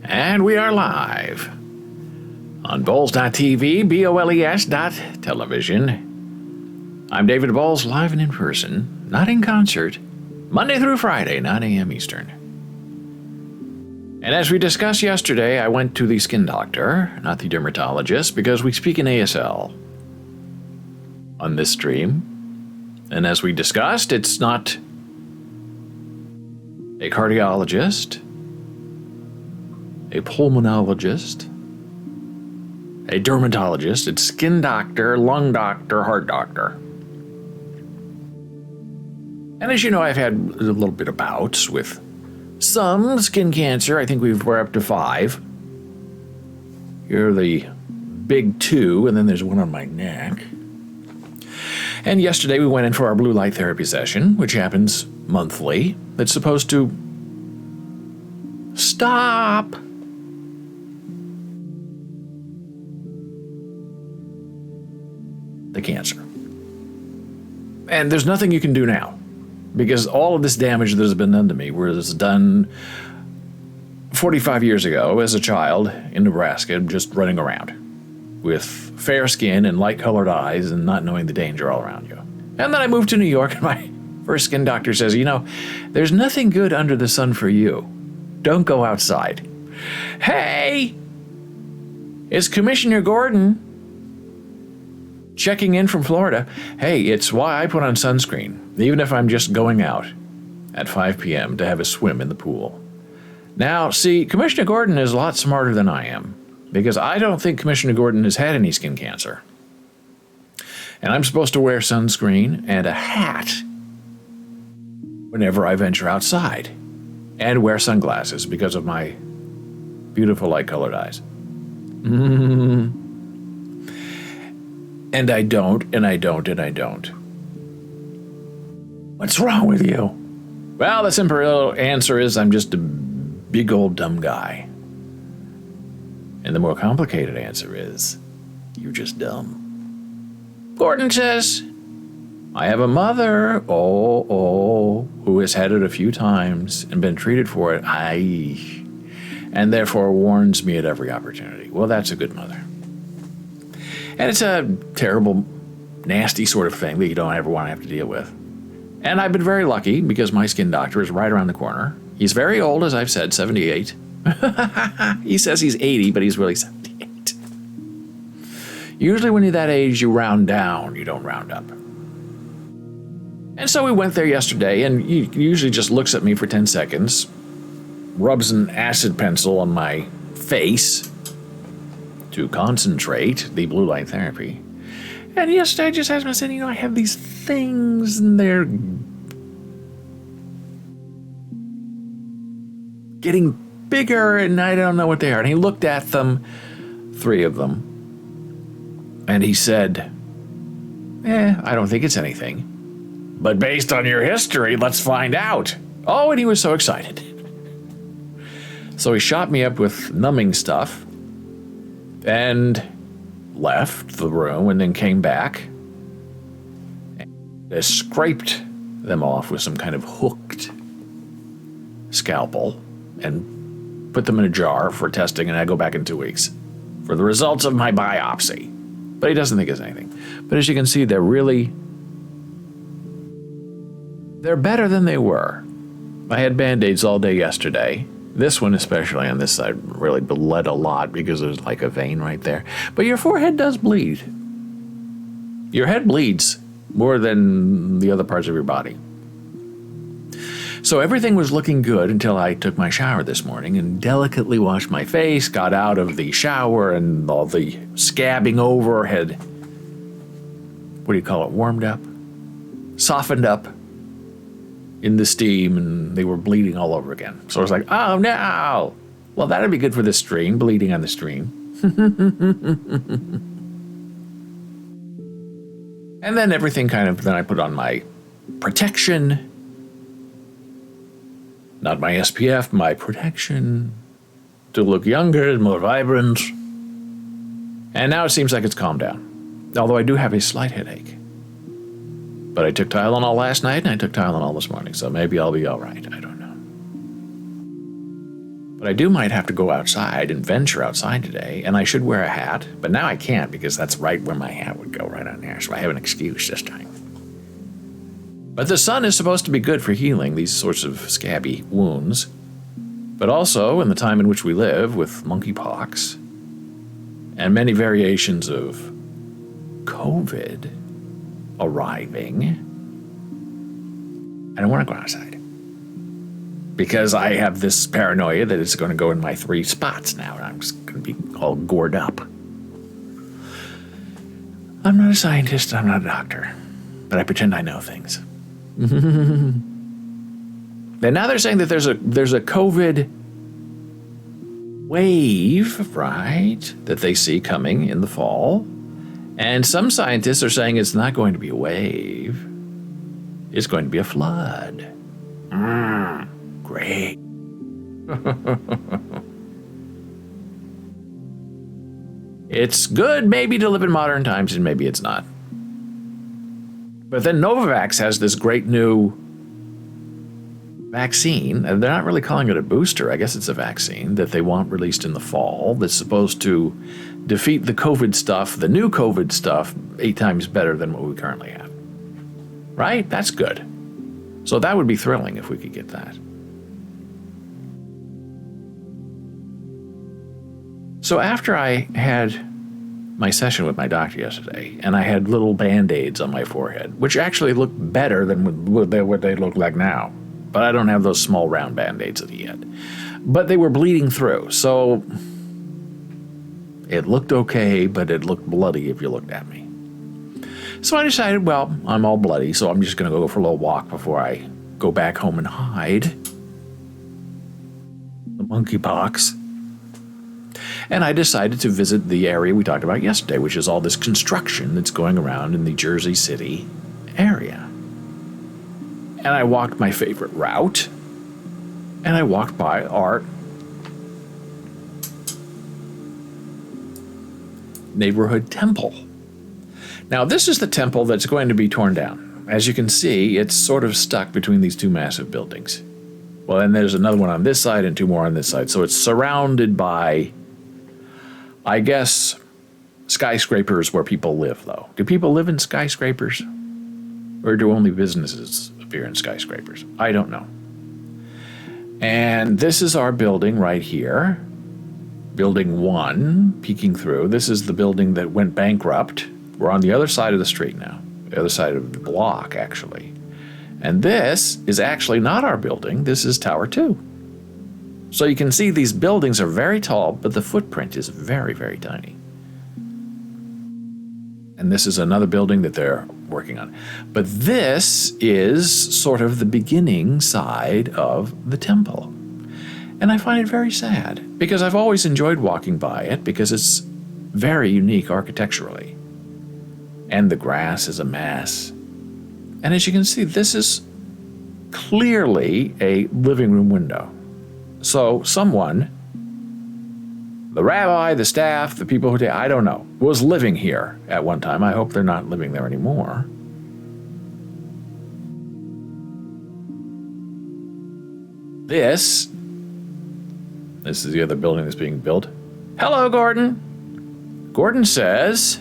And we are live on Bowles.tv, BOLES.television. I'm David Bowles, live and in person, not in concert, Monday through Friday, 9 a.m. Eastern. And as we discussed yesterday, I went to the skin doctor, not the dermatologist, because we speak in ASL on this stream. And as we discussed, it's not a cardiologist, a pulmonologist, a dermatologist. It's skin doctor, lung doctor, heart doctor. And as you know, I've had a little bit of bouts with some skin cancer. I think we're up to 5. Here are the big 2, and then there's one on my neck. And yesterday we went in for our blue light therapy session, which happens monthly. That's supposed to stop the cancer. And there's nothing you can do now, because all of this damage that has been done to me was done 45 years ago as a child in Nebraska, just running around with fair skin and light-colored eyes and not knowing the danger all around you. And then I moved to New York, and my first skin doctor says, there's nothing good under the sun for you. Don't go outside. Hey, it's Commissioner Gordon checking in from Florida. Hey, it's why I put on sunscreen, even if I'm just going out at 5 p.m. to have a swim in the pool. Now, see, Commissioner Gordon is a lot smarter than I am, because I don't think Commissioner Gordon has had any skin cancer. And I'm supposed to wear sunscreen and a hat whenever I venture outside, and wear sunglasses because of my beautiful light-colored eyes. And I don't. What's wrong with you? Well, the simple answer is I'm just a big old dumb guy. And the more complicated answer is, you're just dumb. Gordon says, I have a mother, who has had it a few times and been treated for it, and therefore warns me at every opportunity. Well, that's a good mother. And it's a terrible, nasty sort of thing that you don't ever want to have to deal with. And I've been very lucky because my skin doctor is right around the corner. He's very old, as I've said, 78. He says he's 80, but he's really 78. Usually when you're that age, you round down, you don't round up. And so we went there yesterday, and he usually just looks at me for 10 seconds, rubs an acid pencil on my face to concentrate the blue light therapy. And yesterday I just asked him, I said, I have these things, and they're getting bigger, and I don't know what they are. And he looked at them, 3 of them, and he said, I don't think it's anything. But based on your history, let's find out. Oh, and he was so excited. So he shot me up with numbing stuff and left the room, and then came back and scraped them off with some kind of hooked scalpel and put them in a jar for testing, and I go back in 2 weeks for the results of my biopsy. But he doesn't think it's anything. But as you can see, they're better than they were. I had Band-Aids all day yesterday. This one, especially on this side, really bled a lot because there's like a vein right there. But your forehead does bleed. Your head bleeds more than the other parts of your body. So everything was looking good until I took my shower this morning and delicately washed my face, got out of the shower, and all the scabbing over had, warmed up? Softened up in the steam, and they were bleeding all over again. So I was like, oh no! Well, that'd be good for the stream, bleeding on the stream. And then everything then I put on my protection. Not my SPF, my protection. To look younger and more vibrant. And now it seems like it's calmed down. Although I do have a slight headache. But I took Tylenol last night, and I took Tylenol this morning, so maybe I'll be all right. I don't know. But I might have to go outside and venture outside today, and I should wear a hat, but now I can't because that's right where my hat would go, right on there, so I have an excuse this time. But the sun is supposed to be good for healing these sorts of scabby wounds, but also in the time in which we live with monkeypox and many variations of COVID arriving, I don't want to go outside because I have this paranoia that it's going to go in my 3 spots now and I'm just going to be all gored up. I'm not a scientist, I'm not a doctor, but I pretend I know things. And now they're saying that there's a COVID wave, right, that they see coming in the fall. And some scientists are saying it's not going to be a wave. It's going to be a flood. Great. It's good maybe to live in modern times and maybe it's not. But then Novavax has this great new vaccine, and they're not really calling it a booster, I guess it's a vaccine, that they want released in the fall that's supposed to defeat the COVID stuff, the new COVID stuff, 8 times better than what we currently have. Right? That's good. So that would be thrilling if we could get that. So after I had my session with my doctor yesterday, and I had little Band-Aids on my forehead, which actually look better than what they look like now. But I don't have those small round Band-Aids yet. But they were bleeding through, so it looked okay, but it looked bloody if you looked at me. So I decided, well, I'm all bloody, so I'm just going to go for a little walk before I go back home and hide the monkeypox. And I decided to visit the area we talked about yesterday, which is all this construction that's going around in the Jersey City area. And I walked my favorite route, and I walked by our neighborhood temple. Now, this is the temple that's going to be torn down. As you can see, it's sort of stuck between these 2 massive buildings. Well, and there's another one on this side and 2 more on this side. So it's surrounded by, I guess, skyscrapers where people live, though. Do people live in skyscrapers? Or do only businesses appear in skyscrapers? I don't know. And this is our building right here. Building 1, peeking through. This is the building that went bankrupt. We're on the other side of the street now. The other side of the block, actually. And this is actually not our building. This is Tower 2. So you can see these buildings are very tall, but the footprint is very, very tiny. And this is another building that they're working on. But this is sort of the beginning side of the temple. And I find it very sad, because I've always enjoyed walking by it, because it's very unique architecturally. And the grass is a mess. And as you can see, this is clearly a living room window. So someone, the rabbi, the staff, the people who, I don't know, was living here at one time. I hope they're not living there anymore. This is the other building that's being built. Hello, Gordon. Gordon says,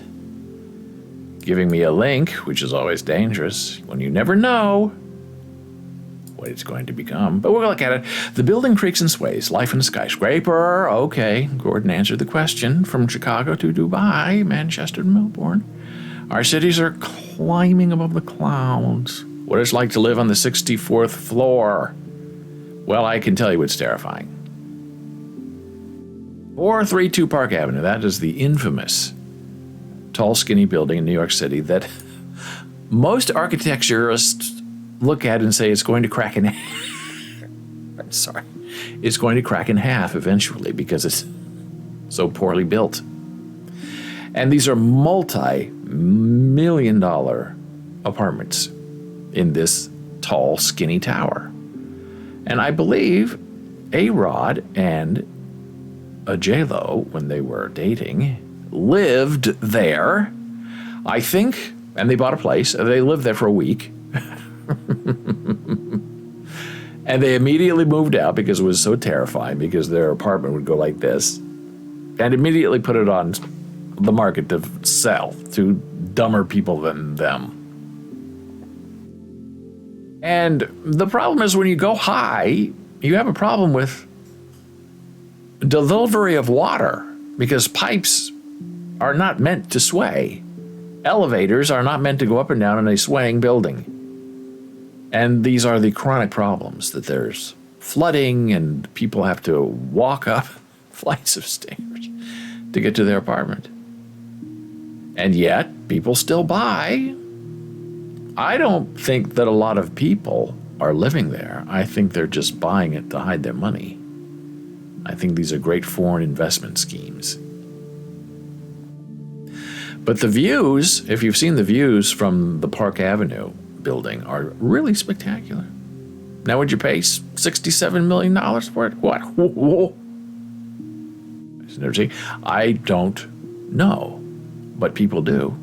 giving me a link, which is always dangerous when you never know what it's going to become. But we'll look at it. The building creaks and sways. Life in a skyscraper. Okay, Gordon answered the question. From Chicago to Dubai, Manchester to Melbourne. Our cities are climbing above the clouds. What it's like to live on the 64th floor. Well, I can tell you it's terrifying. 432 Park Avenue. That is the infamous tall, skinny building in New York City that most architecturists look at and say it's going to crack in half. I'm sorry. It's going to crack in half eventually because it's so poorly built. And these are multi-million-dollar apartments in this tall, skinny tower. And I believe A-Rod and a J-Lo, when they were dating, lived there, I think, and they bought a place, and they lived there for a week. And they immediately moved out because it was so terrifying, because their apartment would go like this, and immediately put it on the market to sell to dumber people than them. And the problem is, when you go high, you have a problem with delivery of water, because pipes are not meant to sway. Elevators are not meant to go up and down in a swaying building. And these are the chronic problems, that there's flooding and people have to walk up flights of stairs to get to their apartment. And yet, people still buy. I don't think that a lot of people are living there. I think they're just buying it to hide their money. I think these are great foreign investment schemes. But the views, if you've seen the views from the Park Avenue building, are really spectacular. Now, would you pay $67 million for it? What? Whoa. I don't know, but people do.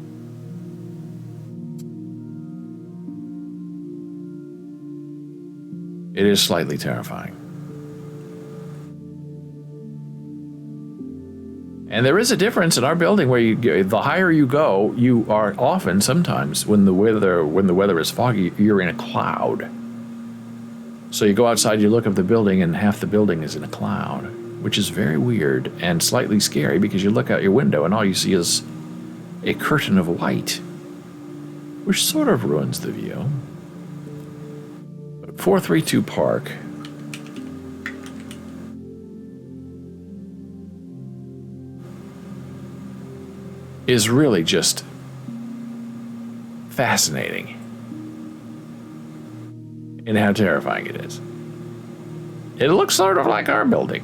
It is slightly terrifying. And there is a difference in our building where the higher you go, you are often, sometimes, when the weather is foggy, you're in a cloud. So you go outside, you look up the building, and half the building is in a cloud, which is very weird and slightly scary, because you look out your window and all you see is a curtain of white, which sort of ruins the view. 432 Park is really just fascinating in how terrifying it is. It looks sort of like our building.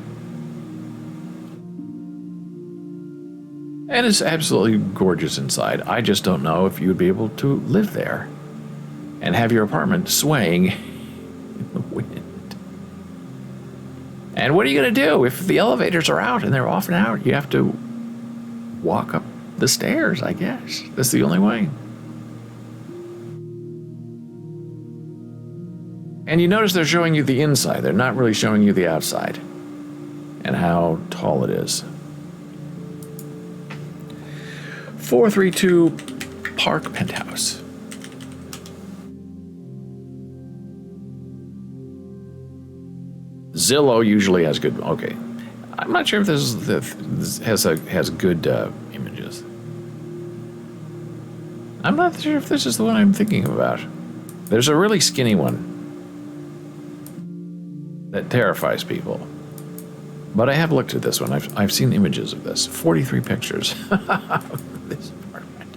And it's absolutely gorgeous inside. I just don't know if you would be able to live there and have your apartment swaying in the wind. And what are you going to do if the elevators are out and they're off and out? You have to walk up the stairs, I guess. That's the only way. And you notice they're showing you the inside. They're not really showing you the outside and how tall it is. 432 Park Penthouse. Zillow usually has good. Okay, I'm not sure if this has good images. I'm not sure if this is the one I'm thinking about. There's a really skinny one that terrifies people. But I have looked at this one. I've seen images of this. 43 pictures of this apartment.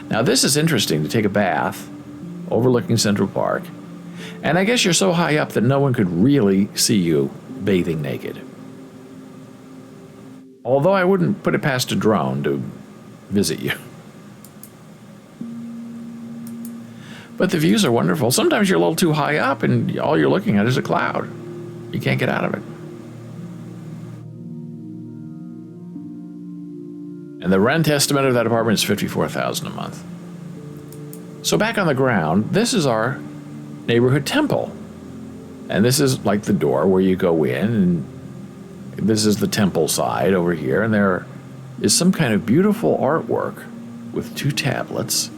Now, this is interesting, to take a bath overlooking Central Park. And I guess you're so high up that no one could really see you bathing naked. Although I wouldn't put it past a drone to visit you. But the views are wonderful. Sometimes you're a little too high up and all you're looking at is a cloud. You can't get out of it. And the rent estimate of that apartment is $54,000 a month. So back on the ground, this is our neighborhood temple. And this is like the door where you go in, and this is the temple side over here, and there is some kind of beautiful artwork with two tablets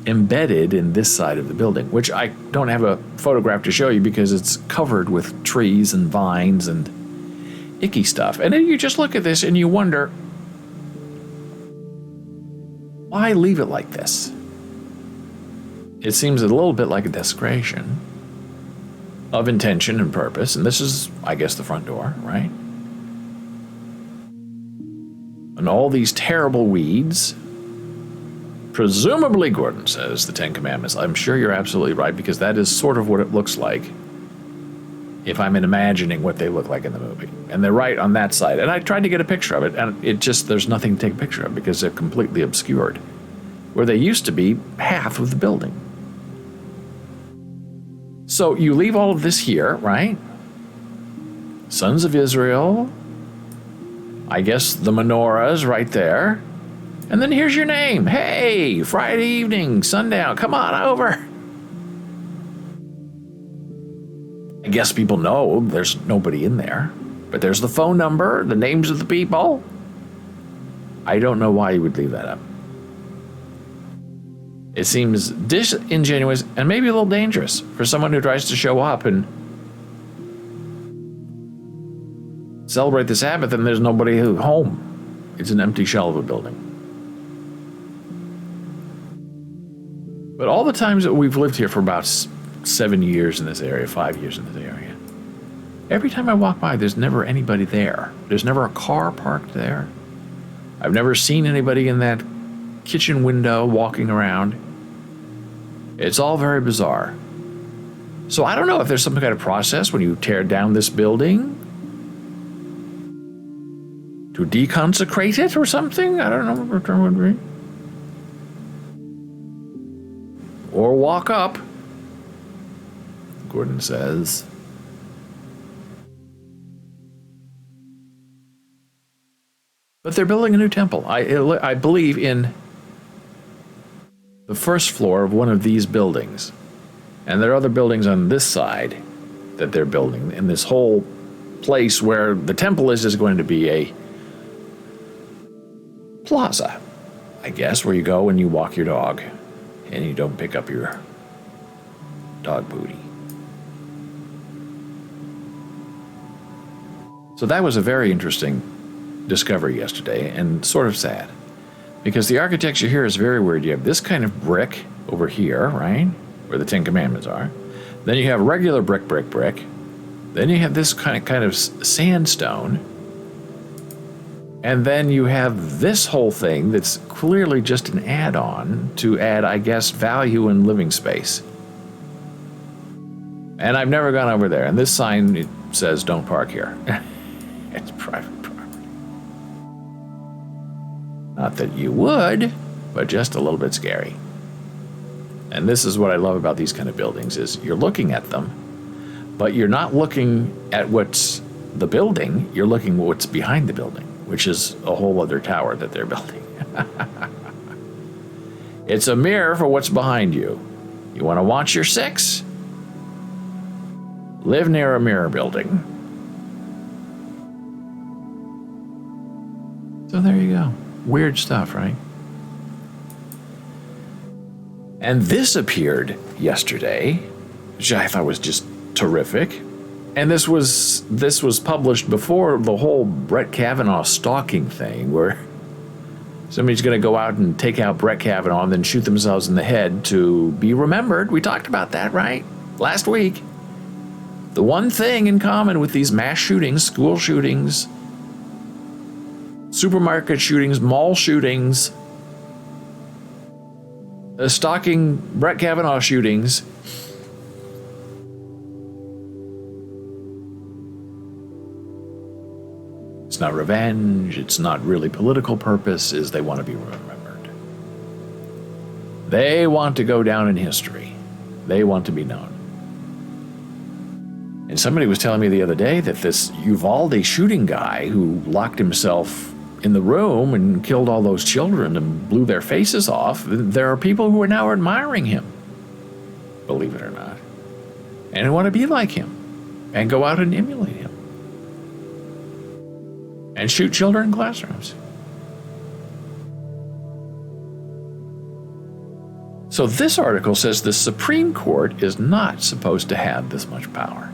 embedded in this side of the building, which I don't have a photograph to show you because it's covered with trees and vines and icky stuff. And then you just look at this and you wonder, why leave it like this? It seems a little bit like a desecration of intention and purpose. And this is, I guess, the front door, right? And all these terrible weeds. Presumably, Gordon says, the Ten Commandments. I'm sure you're absolutely right, because that is sort of what it looks like if I'm imagining what they look like in the movie. And they're right on that side. And I tried to get a picture of it, and it just, there's nothing to take a picture of because they're completely obscured. Where they used to be half of the building. So you leave all of this here, right? Sons of Israel. I guess the menorah is right there. And then here's your name. Hey, Friday evening, sundown, come on over. I guess people know there's nobody in there. But there's the phone number, the names of the people. I don't know why you would leave that up. It seems disingenuous and maybe a little dangerous for someone who tries to show up and celebrate the Sabbath and there's nobody home. It's an empty shell of a building. But all the times that we've lived here for about 7 years in this area, 5 years in this area, every time I walk by, there's never anybody there. There's never a car parked there. I've never seen anybody in that kitchen window walking around. It's all very bizarre. So I don't know if there's some kind of process when you tear down this building to deconsecrate it or something. I don't know what the term would be. Or walk up, Gordon says. But they're building a new temple. I believe in the first floor of one of these buildings. And there are other buildings on this side that they're building. And this whole place where the temple is going to be a plaza, I guess, where you go and you walk your dog and you don't pick up your dog booty. So that was a very interesting discovery yesterday and sort of sad because the architecture here is very weird. You have this kind of brick over here, right, where the Ten Commandments are. Then you have regular brick. Then you have this kind of sandstone. And then you have this whole thing that's clearly just an add-on to add, I guess, value and living space. And I've never gone over there. And this sign, it says, don't park here. It's private property. Not that you would, but just a little bit scary. And this is what I love about these kind of buildings is you're looking at them, but you're not looking at what's the building, you're looking at what's behind the building, which is a whole other tower that they're building. It's a mirror for what's behind you. You want to watch your six? Live near a mirror building. So there you go. Weird stuff, right? And this appeared yesterday, which I thought was just terrific. And this was published before the whole Brett Kavanaugh stalking thing, where somebody's going to go out and take out Brett Kavanaugh and then shoot themselves in the head to be remembered. We talked about that, right? Last week. The one thing in common with these mass shootings, school shootings, supermarket shootings, mall shootings, stalking Brett Kavanaugh shootings, it's not revenge, it's not really political purpose, is they want to be remembered. They want to go down in history. They want to be known. And somebody was telling me the other day that this Uvalde shooting guy who locked himself in the room and killed all those children and blew their faces off, there are people who are now admiring him, believe it or not, and who want to be like him and go out and emulate him and shoot children in classrooms. So this article says the Supreme Court is not supposed to have this much power.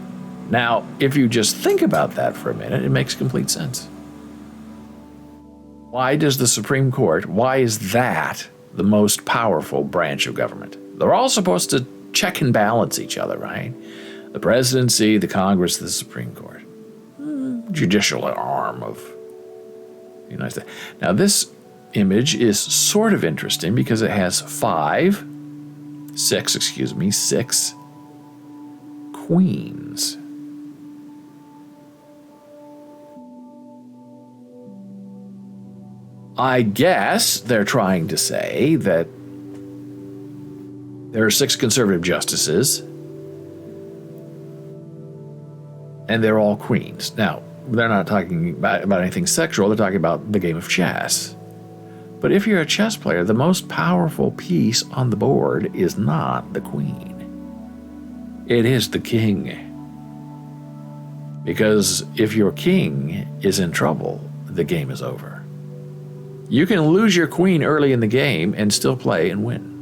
Now, if you just think about that for a minute, it makes complete sense. Why does the Supreme Court, why is that the most powerful branch of government? They're all supposed to check and balance each other, right? The presidency, the Congress, the Supreme Court. Judicial arm of the United States. Now, this image is sort of interesting because it has six queens. I guess they're trying to say that there are 6 conservative justices, and they're all queens. Now, they're not talking about anything sexual, they're talking about the game of chess. But if you're a chess player, the most powerful piece on the board is not the queen. It is the king. Because if your king is in trouble, the game is over. You can lose your queen early in the game and still play and win.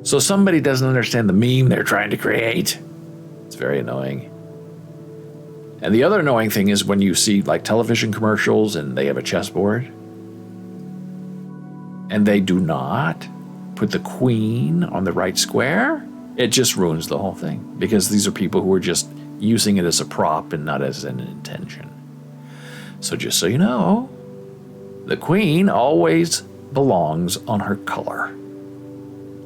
So somebody doesn't understand the meme they're trying to create. It's very annoying. And the other annoying thing is when you see like television commercials and they have a chessboard and they do not put the queen on the right square, it just ruins the whole thing because these are people who are just using it as a prop and not as an intention. So just so you know, the queen always belongs on her color.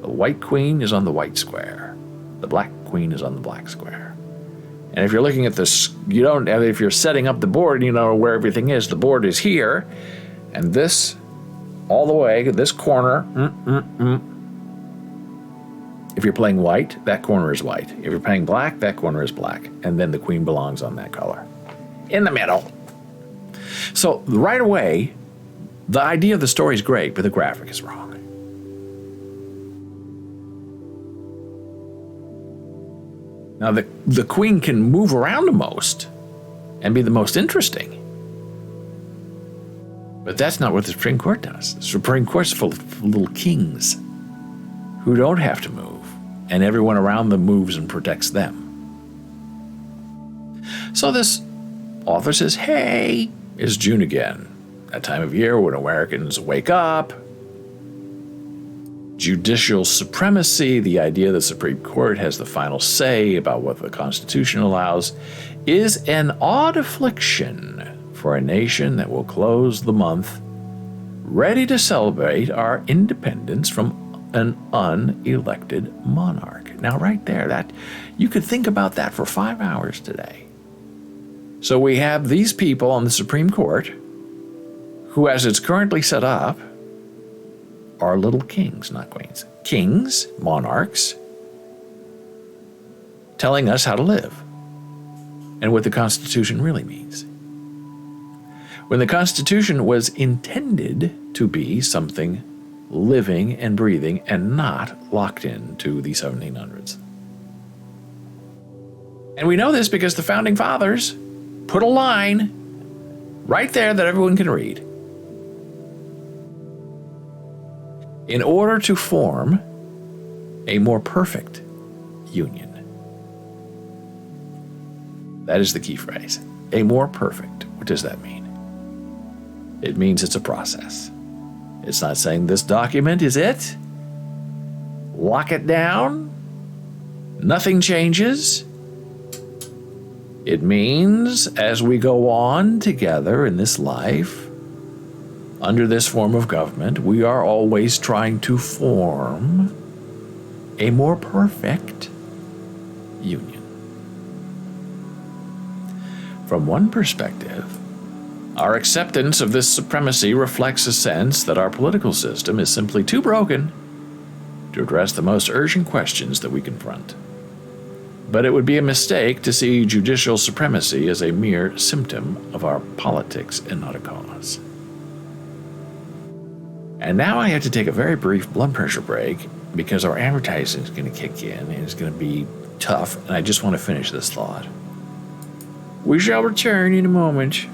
The white queen is on the white square. The black queen is on the black square. And if you're looking at this, if you're setting up the board, you know where everything is. The board is here, and this, all the way, this corner, If you're playing white, that corner is white. If you're playing black, that corner is black. And then the queen belongs on that color. In the middle. So right away, the idea of the story is great, but the graphic is wrong. Now, the queen can move around the most and be the most interesting. But that's not what the Supreme Court does. The Supreme Court's full of little kings who don't have to move, and everyone around them moves and protects them. So this author says, hey, it's June again, that time of year when Americans wake up. Judicial supremacy, the idea the Supreme Court has the final say about what the Constitution allows, is an odd affliction for a nation that will close the month ready to celebrate our independence from an unelected monarch. Now, right there, that you could think about that for 5 hours today. So we have these people on the Supreme Court who, as it's currently set up, are little kings, not queens. Kings, monarchs, telling us how to live and what the Constitution really means. When the Constitution was intended to be something living and breathing and not locked into the 1700s. And we know this because the Founding Fathers put a line right there that everyone can read. In order to form a more perfect union. That is the key phrase. A more perfect. What does that mean? It means it's a process. It's not saying this document is it. Lock it down. Nothing changes. It means as we go on together in this life, under this form of government, we are always trying to form a more perfect union. From one perspective, our acceptance of this supremacy reflects a sense that our political system is simply too broken to address the most urgent questions that we confront. But it would be a mistake to see judicial supremacy as a mere symptom of our politics and not a cause. And now I have to take a very brief blood pressure break because our advertising is going to kick in and it's going to be tough, and I just want to finish this thought. We shall return in a moment.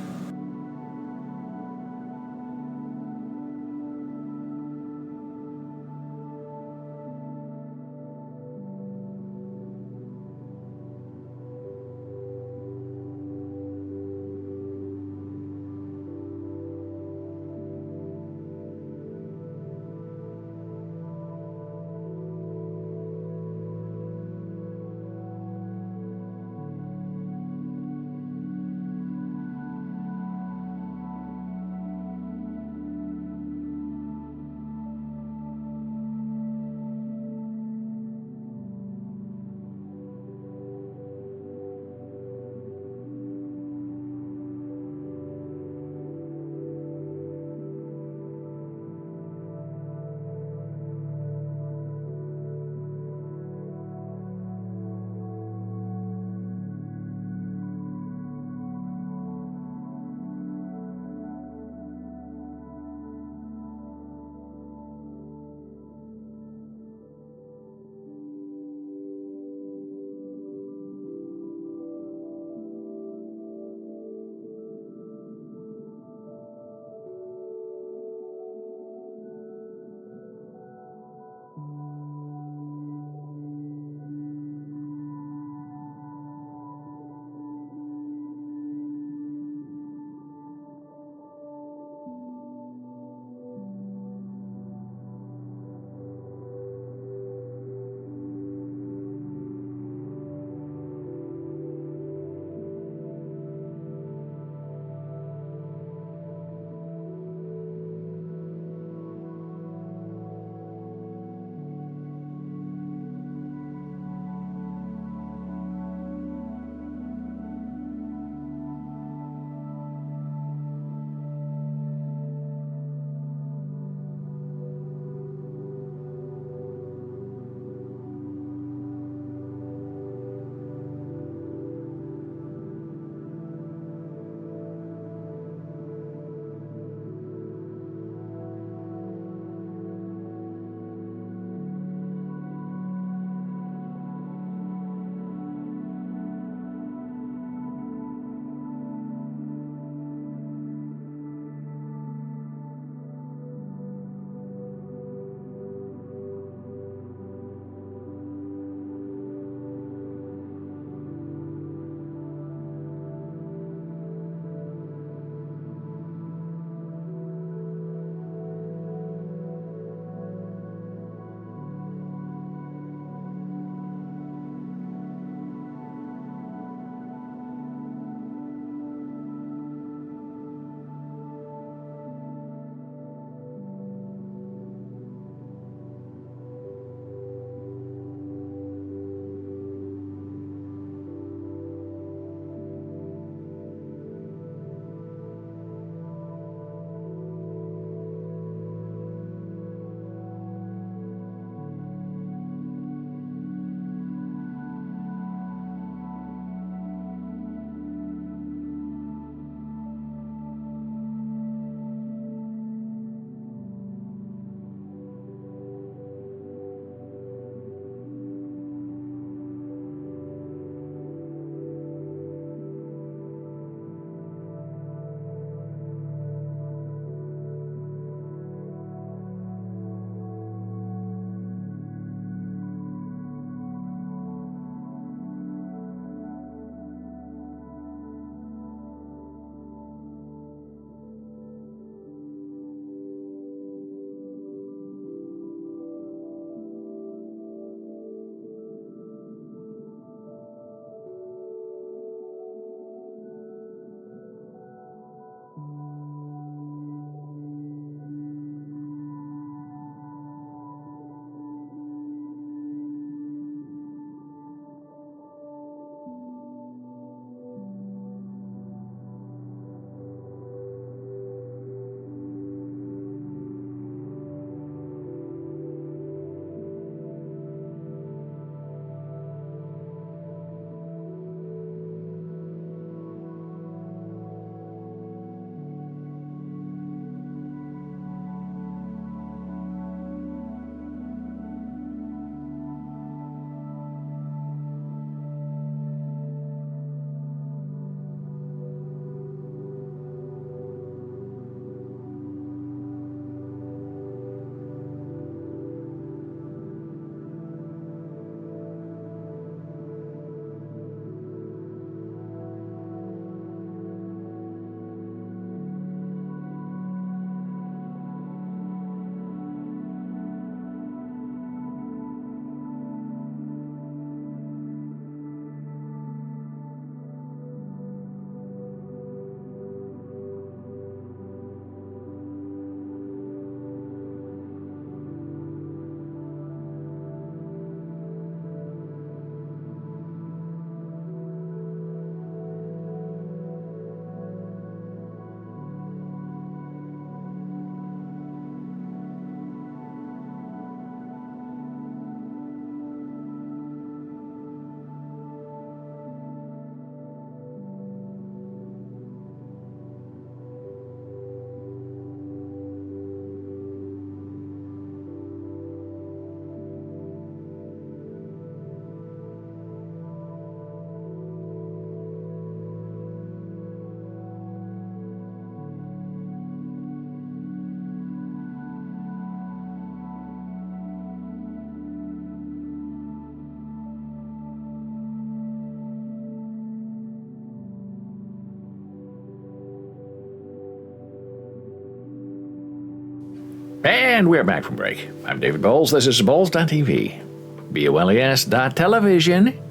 And we're back from break. I'm David Bowles. This is Bowles.tv, BOLES.television,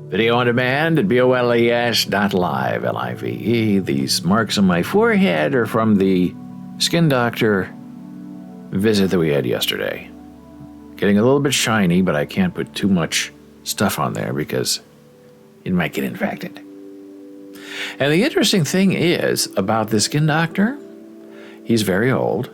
video on demand at BOLES.live, L-I-V-E. These marks on my forehead are from the skin doctor visit that we had yesterday. Getting a little bit shiny, but I can't put too much stuff on there because it might get infected. And the interesting thing is about the skin doctor, he's very old.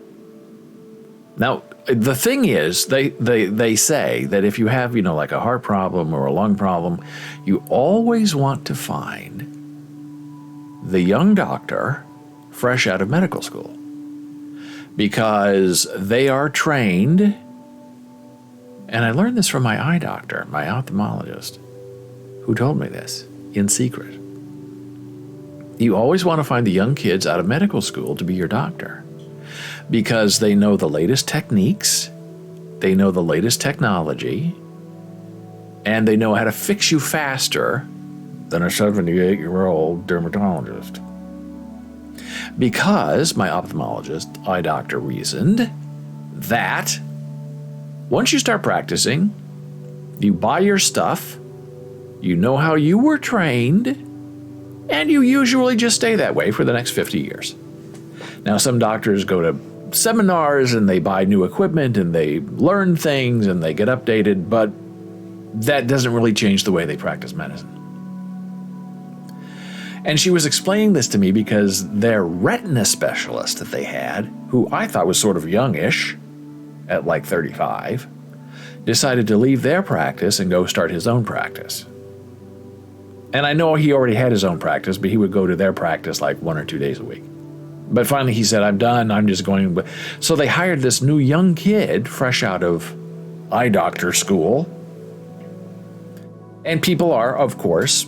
Now, the thing is, they say that if you have, like a heart problem or a lung problem, you always want to find the young doctor fresh out of medical school, because they are trained. And I learned this from my eye doctor, my ophthalmologist, who told me this in secret. You always want to find the young kids out of medical school to be your doctor, because they know the latest techniques, they know the latest technology, and they know how to fix you faster than a 78-year-old dermatologist. Because my ophthalmologist, eye doctor, reasoned that once you start practicing, you buy your stuff, you know how you were trained, and you usually just stay that way for the next 50 years. Now, some doctors go to seminars and they buy new equipment and they learn things and they get updated, but that doesn't really change the way they practice medicine. And she was explaining this to me because their retina specialist that they had, who I thought was sort of youngish, at like 35, decided to leave their practice and go start his own practice. And I know he already had his own practice, but he would go to their practice like 1 or 2 days a week. But finally he said, I'm done, I'm just going. So they hired this new young kid, fresh out of eye doctor school. And people are, of course,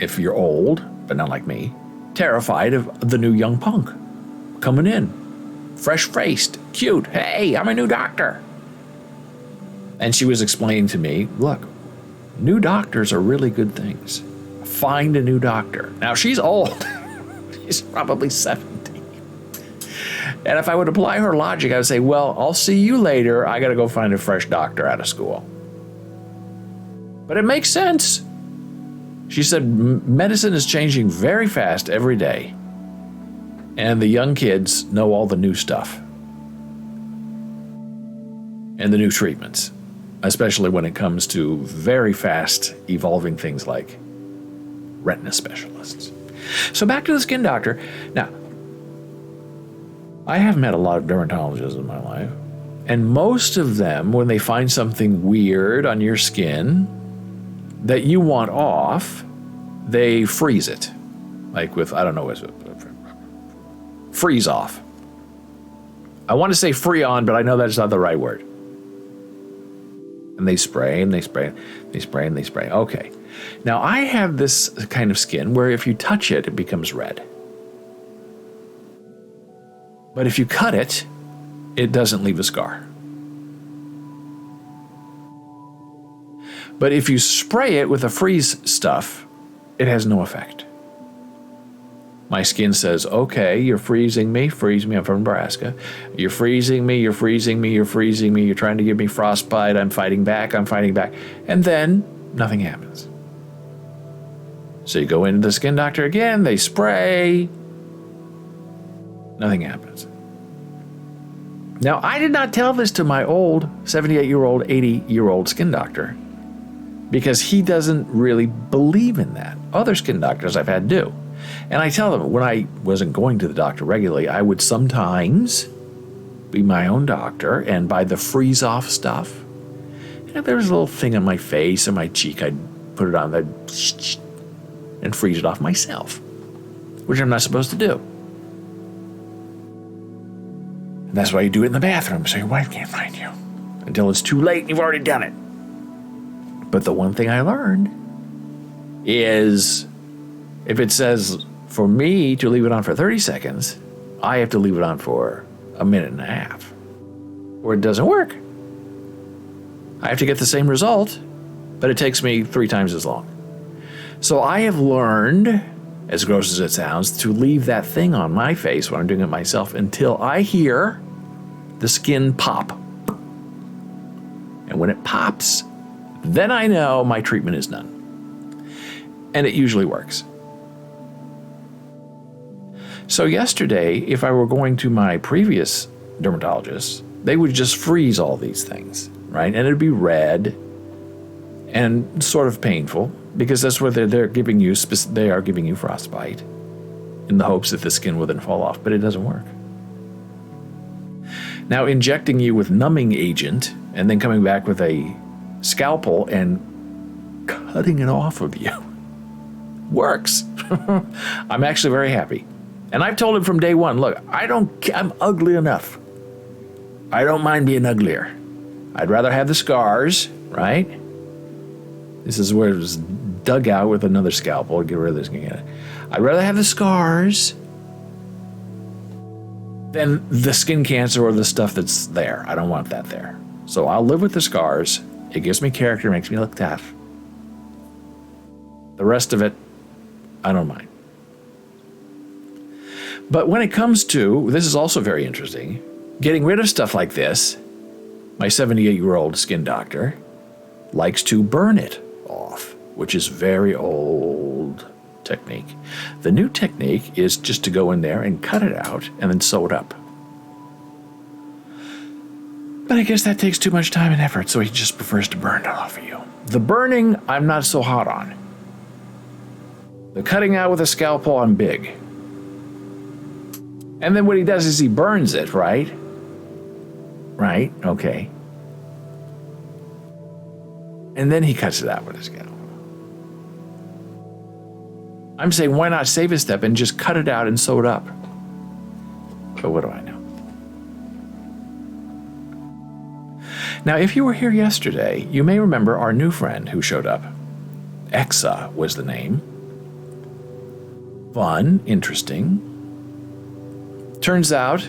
if you're old, but not like me, terrified of the new young punk coming in. Fresh-faced, cute, hey, I'm a new doctor. And she was explaining to me, look, new doctors are really good things. Find a new doctor. Now, she's old. She's probably 70. And if I would apply her logic, I would say, well, I'll see you later. I got to go find a fresh doctor out of school. But it makes sense. She said medicine is changing very fast every day. And the young kids know all the new stuff. And the new treatments. Especially when it comes to very fast evolving things like retina specialists. So back to the skin doctor. Now, I have met a lot of dermatologists in my life, and most of them, when they find something weird on your skin that you want off, they freeze it. Like with, I don't know, freeze off. I want to say Freon, but I know that's not the right word. And they spray and they spray, they spray and they spray. Okay. Now I have this kind of skin where if you touch it, it becomes red. But if you cut it, it doesn't leave a scar. But if you spray it with the freeze stuff, it has no effect. My skin says, okay, you're freezing me, freeze me, I'm from Nebraska. You're freezing me, you're freezing me, you're freezing me, you're trying to give me frostbite, I'm fighting back. And then nothing happens. So you go into the skin doctor again, they spray, nothing happens. Now, I did not tell this to my old 78-year-old, 80-year-old skin doctor because he doesn't really believe in that. Other skin doctors I've had do. And I tell them, when I wasn't going to the doctor regularly, I would sometimes be my own doctor and buy the freeze-off stuff. And if there was a little thing on my face or my cheek, I'd put it on and freeze it off myself, which I'm not supposed to do. And that's why you do it in the bathroom, so your wife can't find you until it's too late and you've already done it. But the one thing I learned is if it says for me to leave it on for 30 seconds, I have to leave it on for a minute and a half, or it doesn't work. I have to get the same result, but it takes me 3 times as long. So I have learned as gross as it sounds, to leave that thing on my face when I'm doing it myself until I hear the skin pop. And when it pops, then I know my treatment is done. And it usually works. So yesterday, if I were going to my previous dermatologist, they would just freeze all these things, right? And it'd be red and sort of painful because that's what they're giving you. They are giving you frostbite in the hopes that the skin will then fall off, but it doesn't work. Now, injecting you with numbing agent and then coming back with a scalpel and cutting it off of you works. I'm actually very happy. And I've told him from day one, look, I'm ugly enough. I don't mind being uglier. I'd rather have the scars, right? This is where it was dug out with another scalpel to get rid of this again. I'd rather have the scars than the skin cancer or the stuff that's there. I don't want that there. So I'll live with the scars. It gives me character, makes me look tough. The rest of it, I don't mind. But when it comes to, this is also very interesting, getting rid of stuff like this, my 78-year-old skin doctor likes to burn it off, which is very old technique. The new technique is just to go in there and cut it out and then sew it up. But I guess that takes too much time and effort, so he just prefers to burn it off of you. The burning, I'm not so hot on. The cutting out with a scalpel, I'm big. And then what he does is he burns it, right? Right? Okay. And then he cuts it out with a scalpel. I'm saying, why not save a step and just cut it out and sew it up? But what do I know? Now, if you were here yesterday, you may remember our new friend who showed up. Exa was the name. Fun, interesting. Turns out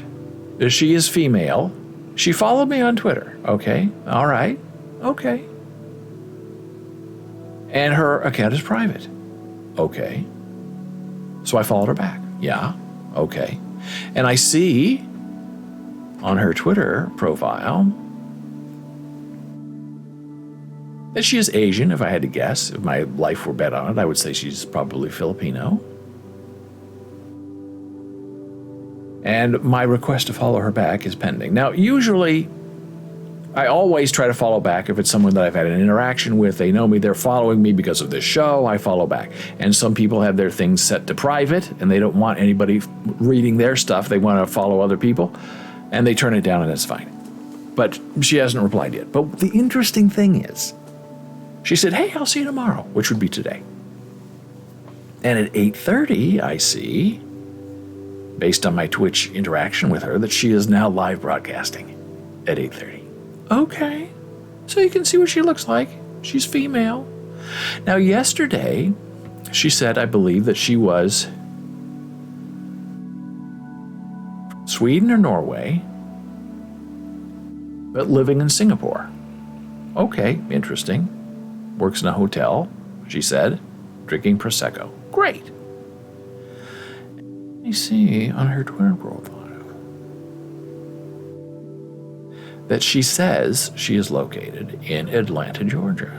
she is female. She followed me on Twitter. Okay, all right, okay. And her account is private. Okay. So I followed her back. Yeah, okay. And I see on her Twitter profile that she is Asian, if I had to guess. If my life were bet on it, I would say she's probably Filipino. And my request to follow her back is pending. Now, usually, I always try to follow back if it's someone that I've had an interaction with. They know me, they're following me because of this show, I follow back. And some people have their things set to private, and they don't want anybody reading their stuff. They want to follow other people, and they turn it down, and that's fine. But she hasn't replied yet. But the interesting thing is, she said, hey, I'll see you tomorrow, which would be today. And at 8:30, I see, based on my Twitch interaction with her, that she is now live broadcasting at 8:30. Okay, so you can see what she looks like. She's female. Now, yesterday, she said, I believe, that she was Sweden or Norway, but living in Singapore. Okay, interesting. Works in a hotel, she said, drinking Prosecco. Great. I see on her Twitter profile that she says she is located in Atlanta, Georgia.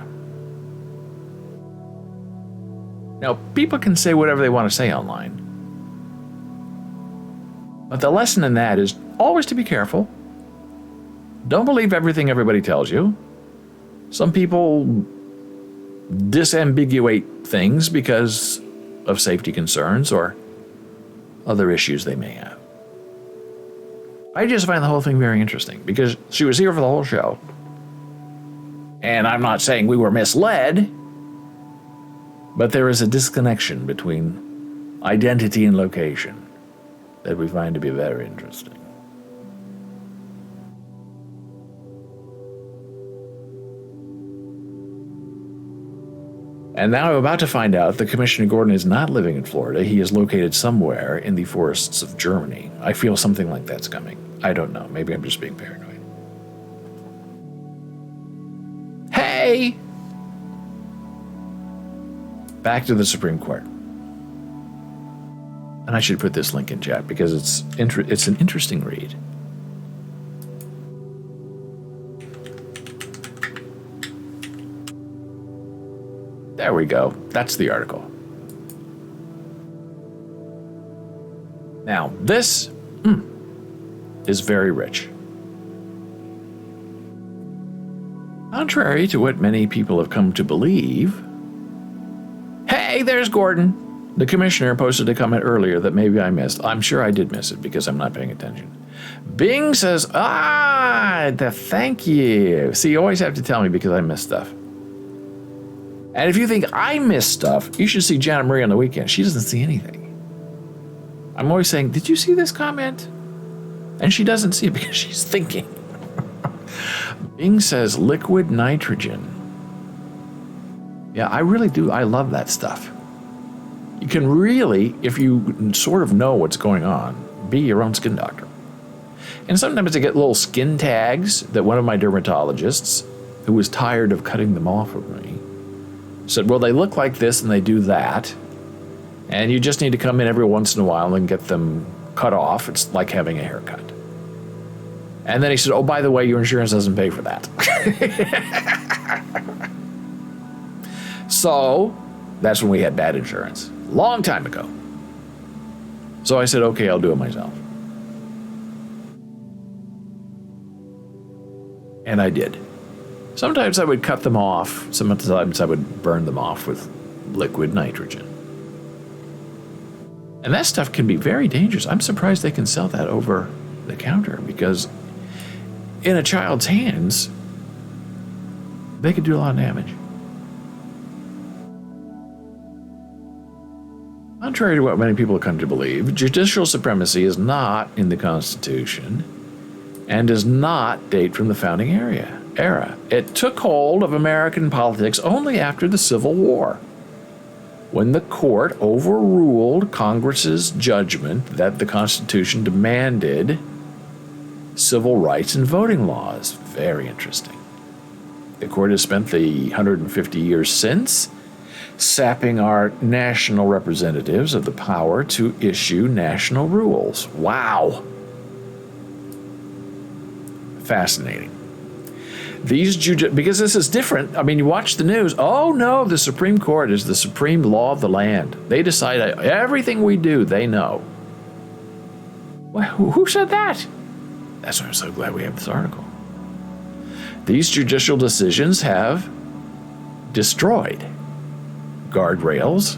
Now, people can say whatever they want to say online. But the lesson in that is always to be careful. Don't believe everything everybody tells you. Some people disambiguate things because of safety concerns or other issues they may have. I just find the whole thing very interesting because she was here for the whole show. And I'm not saying we were misled, but there is a disconnection between identity and location that we find to be very interesting. And now I'm about to find out that Commissioner Gordon is not living in Florida. He is located somewhere in the forests of Germany. I feel something like that's coming. I don't know. Maybe I'm just being paranoid. Hey! Back to the Supreme Court. And I should put this link in chat because it's an interesting read. There we go. That's the article. Now, this is very rich. Contrary to what many people have come to believe, hey, there's Gordon. The commissioner posted a comment earlier that maybe I missed. I'm sure I did miss it because I'm not paying attention. Bing says, thank you. See, you always have to tell me because I miss stuff. And if you think I miss stuff, you should see Jana Marie on the weekend. She doesn't see anything. I'm always saying, did you see this comment? And she doesn't see it because she's thinking. Bing says liquid nitrogen. Yeah, I really do. I love that stuff. You can really, if you sort of know what's going on, be your own skin doctor. And sometimes I get little skin tags that one of my dermatologists, who was tired of cutting them off of me, said, well, they look like this and they do that. And you just need to come in every once in a while and get them cut off. It's like having a haircut. And then he said, oh, by the way, your insurance doesn't pay for that. So that's when we had bad insurance. Long time ago. So I said, okay, I'll do it myself. And I did. Sometimes I would cut them off. Sometimes I would burn them off with liquid nitrogen. And that stuff can be very dangerous. I'm surprised they can sell that over the counter because in a child's hands, they could do a lot of damage. Contrary to what many people have come to believe, judicial supremacy is not in the Constitution and does not date from the founding era. It took hold of American politics only after the Civil War, when the court overruled Congress's judgment that the Constitution demanded civil rights and voting laws. Very interesting. The court has spent the 150 years since sapping our national representatives of the power to issue national rules. Wow. Fascinating. Because this is different. I mean, you watch the news. Oh no, the Supreme Court is the supreme law of the land. They decide everything we do, they know. Well, who said that? That's why I'm so glad we have this article. These judicial decisions have destroyed guardrails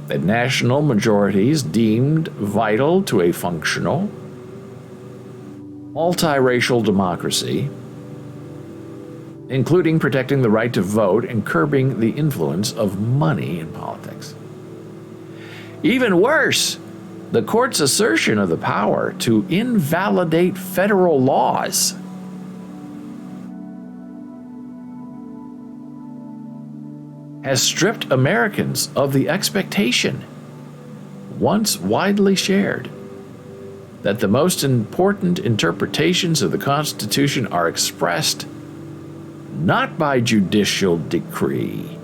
that national majorities deemed vital to a functional, multiracial democracy, including protecting the right to vote and curbing the influence of money in politics. Even worse, the court's assertion of the power to invalidate federal laws has stripped Americans of the expectation, once widely shared, that the most important interpretations of the Constitution are expressed not by judicial decree,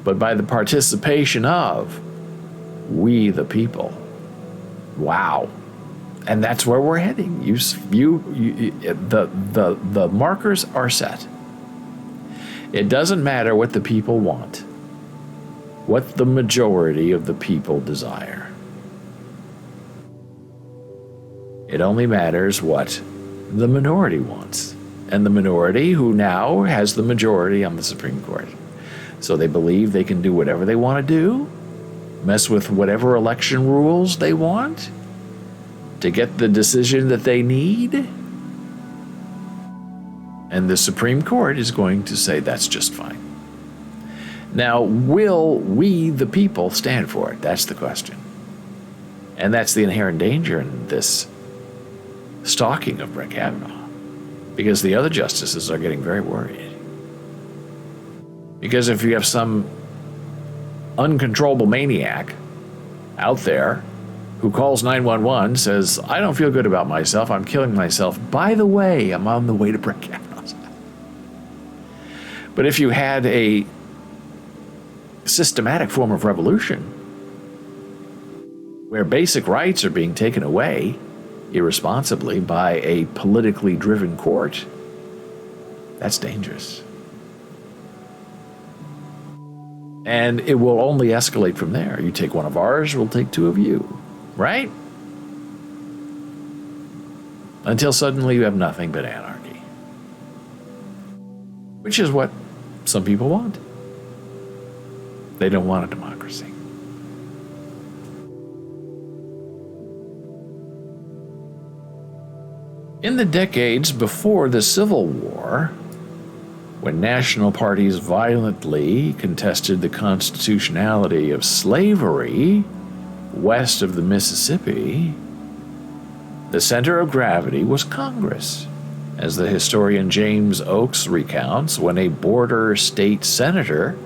but by the participation of we the people. Wow. And that's where we're heading. The markers are set. It doesn't matter what the people want, what the majority of the people desire. It only matters what the minority wants. And the minority, who now has the majority on the Supreme Court. So they believe they can do whatever they want to do, mess with whatever election rules they want to get the decision that they need. And the Supreme Court is going to say that's just fine. Now, will we, the people, stand for it? That's the question. And that's the inherent danger in this stalking of Brett Kavanaugh. Because the other justices are getting very worried. Because if you have some uncontrollable maniac out there who calls 911, says, I don't feel good about myself, I'm killing myself. By the way, I'm on the way to Brett Kavanaugh's house. But if you had a systematic form of revolution where basic rights are being taken away irresponsibly by a politically driven court, that's dangerous. And it will only escalate from there. You take one of ours, we'll take two of you, right? Until suddenly you have nothing but anarchy. Which is what some people want. They don't want a democracy. In the decades before the Civil War, when national parties violently contested the constitutionality of slavery west of the Mississippi, the center of gravity was Congress, as the historian James Oakes recounts, when a border state senator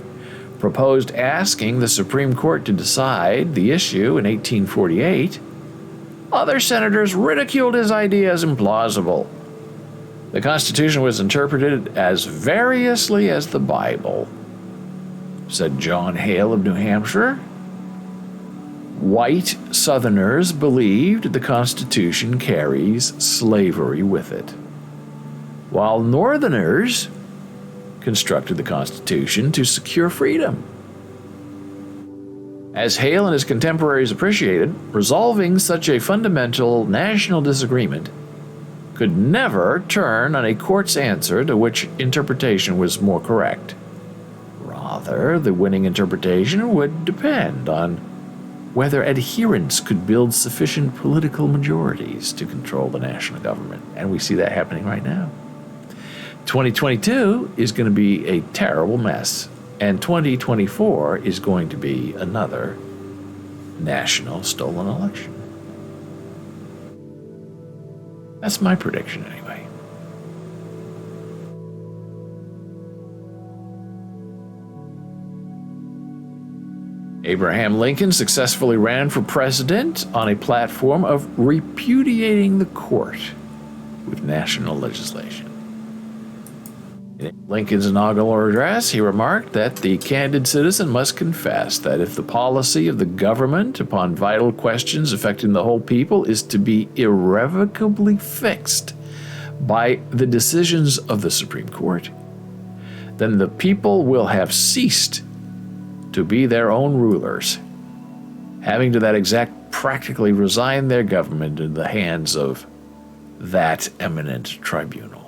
proposed asking the Supreme Court to decide the issue in 1848. Other senators ridiculed his idea as implausible. The Constitution was interpreted as variously as the Bible, said John Hale of New Hampshire. White Southerners believed the Constitution carries slavery with it, while Northerners constructed the Constitution to secure freedom. As Hale and his contemporaries appreciated, resolving such a fundamental national disagreement could never turn on a court's answer to which interpretation was more correct. Rather, the winning interpretation would depend on whether adherents could build sufficient political majorities to control the national government. And we see that happening right now. 2022 is going to be a terrible mess, and 2024 is going to be another national stolen election. That's my prediction anyway. Abraham Lincoln successfully ran for president on a platform of repudiating the court with national legislation. In Lincoln's inaugural address, he remarked that the candid citizen must confess that if the policy of the government upon vital questions affecting the whole people is to be irrevocably fixed by the decisions of the Supreme Court, then the people will have ceased to be their own rulers, having to that exact practically resign their government in the hands of that eminent tribunal.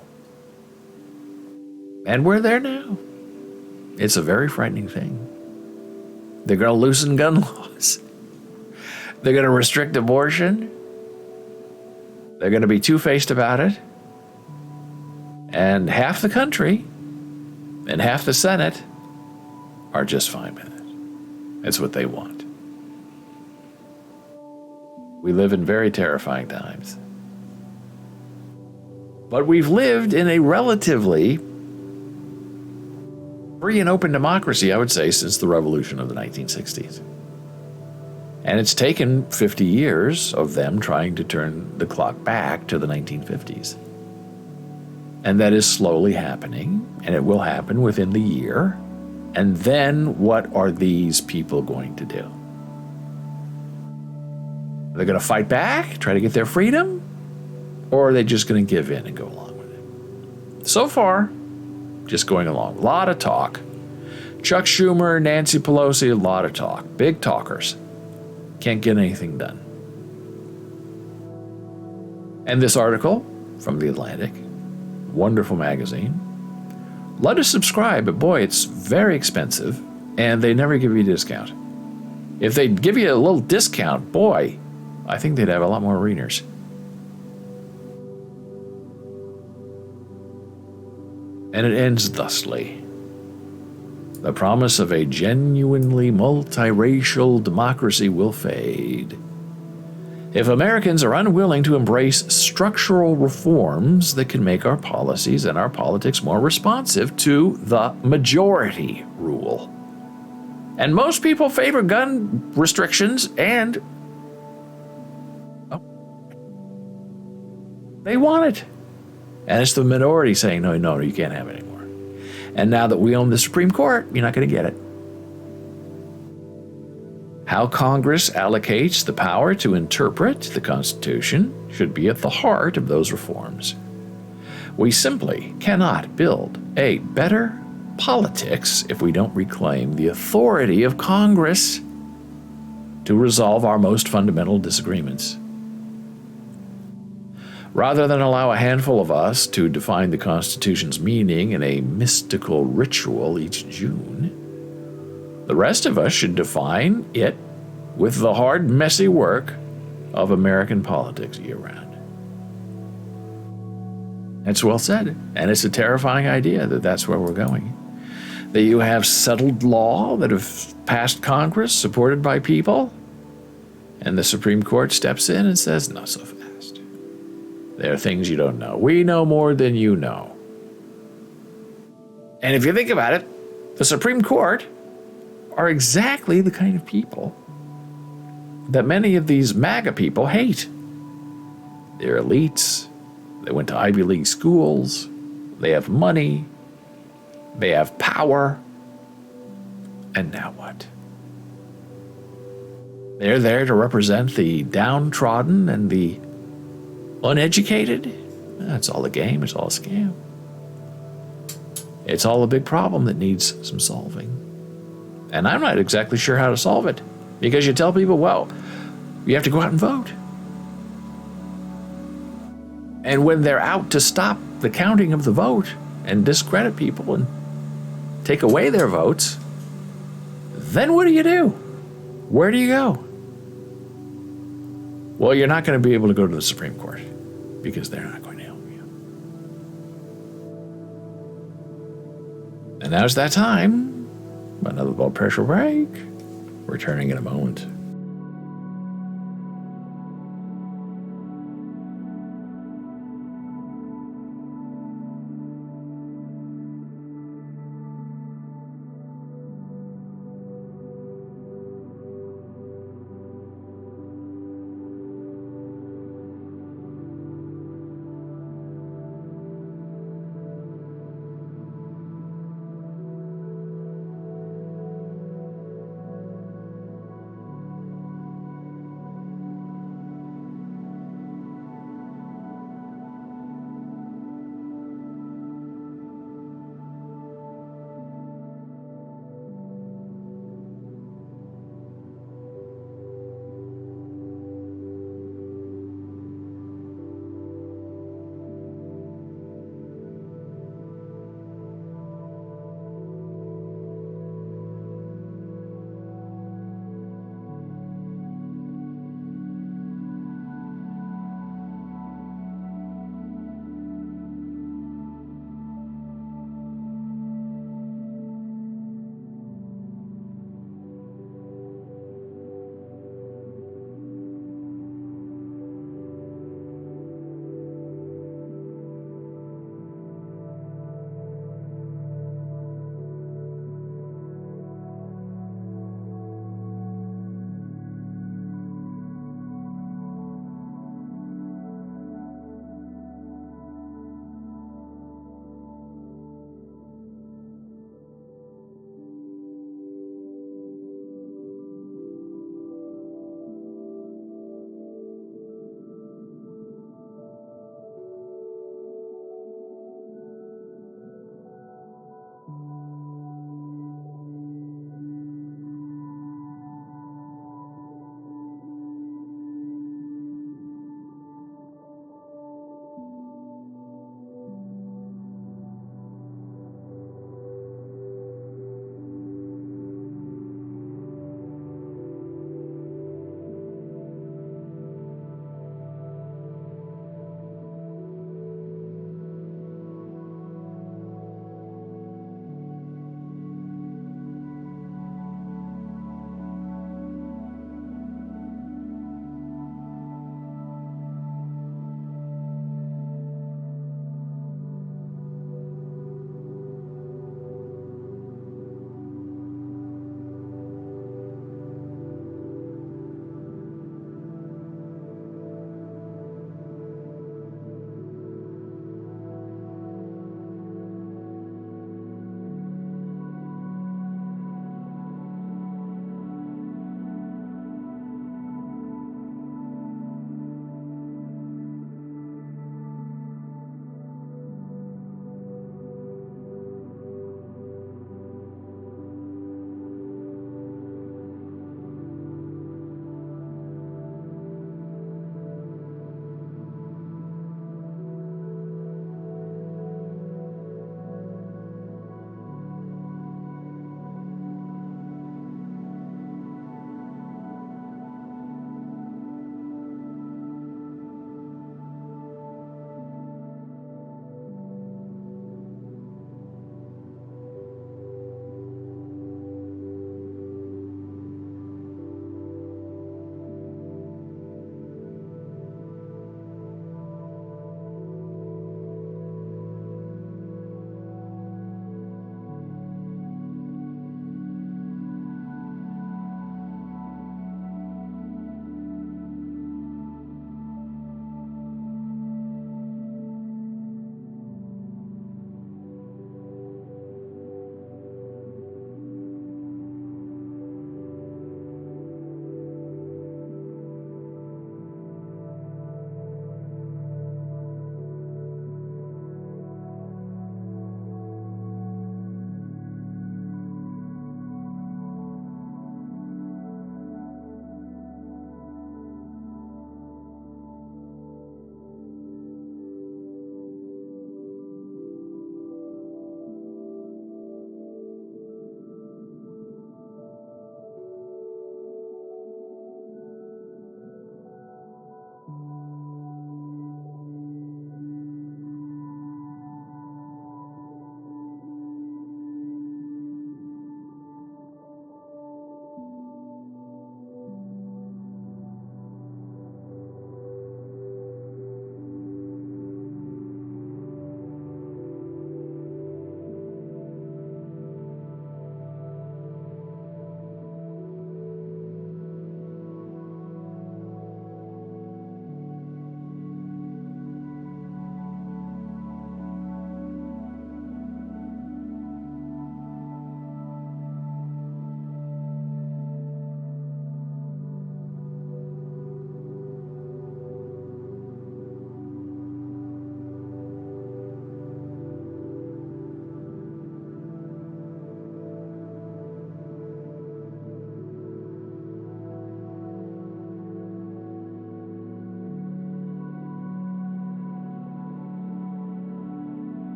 And we're there now. It's a very frightening thing. They're going to loosen gun laws. They're going to restrict abortion. They're going to be two-faced about it. And half the country and half the Senate are just fine with it. It's what they want. We live in very terrifying times. But we've lived in a relatively free and open democracy, I would say, since the revolution of the 1960s. And it's taken 50 years of them trying to turn the clock back to the 1950s. And that is slowly happening, and it will happen within the year. And then what are these people going to do? Are they going to fight back, try to get their freedom? Or are they just going to give in and go along with it? So far, just going along. A lot of talk. Chuck Schumer, Nancy Pelosi, a lot of talk. Big talkers. Can't get anything done. And this article from The Atlantic, wonderful magazine. Let us subscribe, but boy, it's very expensive, and they never give you a discount. If they give you a little discount, boy, I think they'd have a lot more readers. And it ends thusly. The promise of a genuinely multiracial democracy will fade. If Americans are unwilling to embrace structural reforms that can make our policies and our politics more responsive to the majority rule. And most people favor gun restrictions, and they want it. And it's the minority saying, no, you can't have it anymore. And now that we own the Supreme Court, you're not going to get it. How Congress allocates the power to interpret the Constitution should be at the heart of those reforms. We simply cannot build a better politics if we don't reclaim the authority of Congress to resolve our most fundamental disagreements. Rather than allow a handful of us to define the Constitution's meaning in a mystical ritual each June, the rest of us should define it with the hard, messy work of American politics year-round. It's well said, and it's a terrifying idea that that's where we're going. That you have settled law that have passed Congress, supported by people, and the Supreme Court steps in and says, not so fast. There are things you don't know. We know more than you know. And if you think about it, the Supreme Court are exactly the kind of people that many of these MAGA people hate. They're elites. They went to Ivy League schools. They have money. They have power. And now what? They're there to represent the downtrodden and the uneducated. That's all a game. It's all a scam. It's all a big problem that needs some solving. And I'm not exactly sure how to solve it, because you tell people, well, you have to go out and vote. And when they're out to stop the counting of the vote and discredit people and take away their votes, then what do you do? Where do you go? Well, you're not going to be able to go to the Supreme Court because they're not going to help you. And now's that time. Another blood pressure break. Returning in a moment.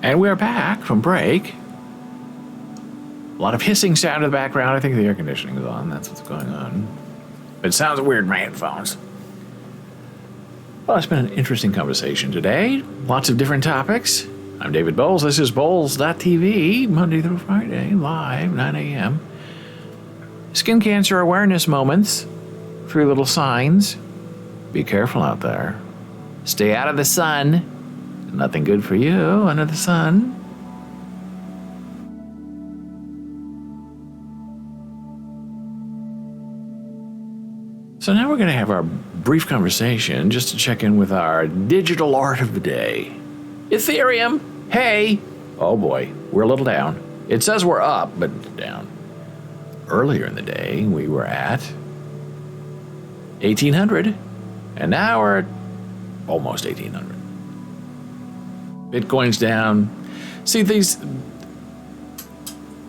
And we're back from break. A lot of hissing sound in the background. I think the air conditioning is on. That's what's going on. It sounds weird in my headphones. Well, it's been an interesting conversation today. Lots of different topics. I'm David Bowles. This is Bowles.tv, Monday through Friday, live, 9 a.m. Skin cancer awareness moments. 3 little signs. Be careful out there. Stay out of the sun. Nothing good for you under the sun. So now we're going to have our brief conversation just to check in with our digital art of the day. Ethereum, hey! Oh boy, we're a little down. It says we're up, but down. Earlier in the day, we were at 1,800, and now we're at almost 1,800. Bitcoin's down. See,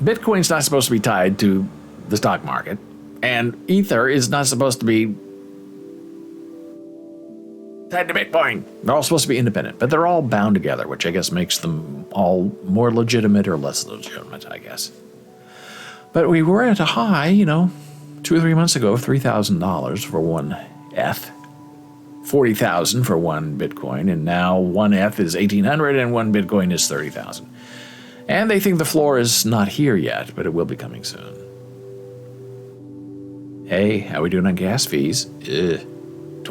Bitcoin's not supposed to be tied to the stock market, and Ether is not supposed to be tied to Bitcoin. They're all supposed to be independent, but they're all bound together, which I guess makes them all more legitimate or less legitimate, I guess. But we were at a high, 2 or 3 months ago, $3,000 for one ETH. 40,000 for one Bitcoin, and now one ETH is 1,800 and one Bitcoin is 30,000. And they think the floor is not here yet, but it will be coming soon. Hey, how we doing on gas fees? $25,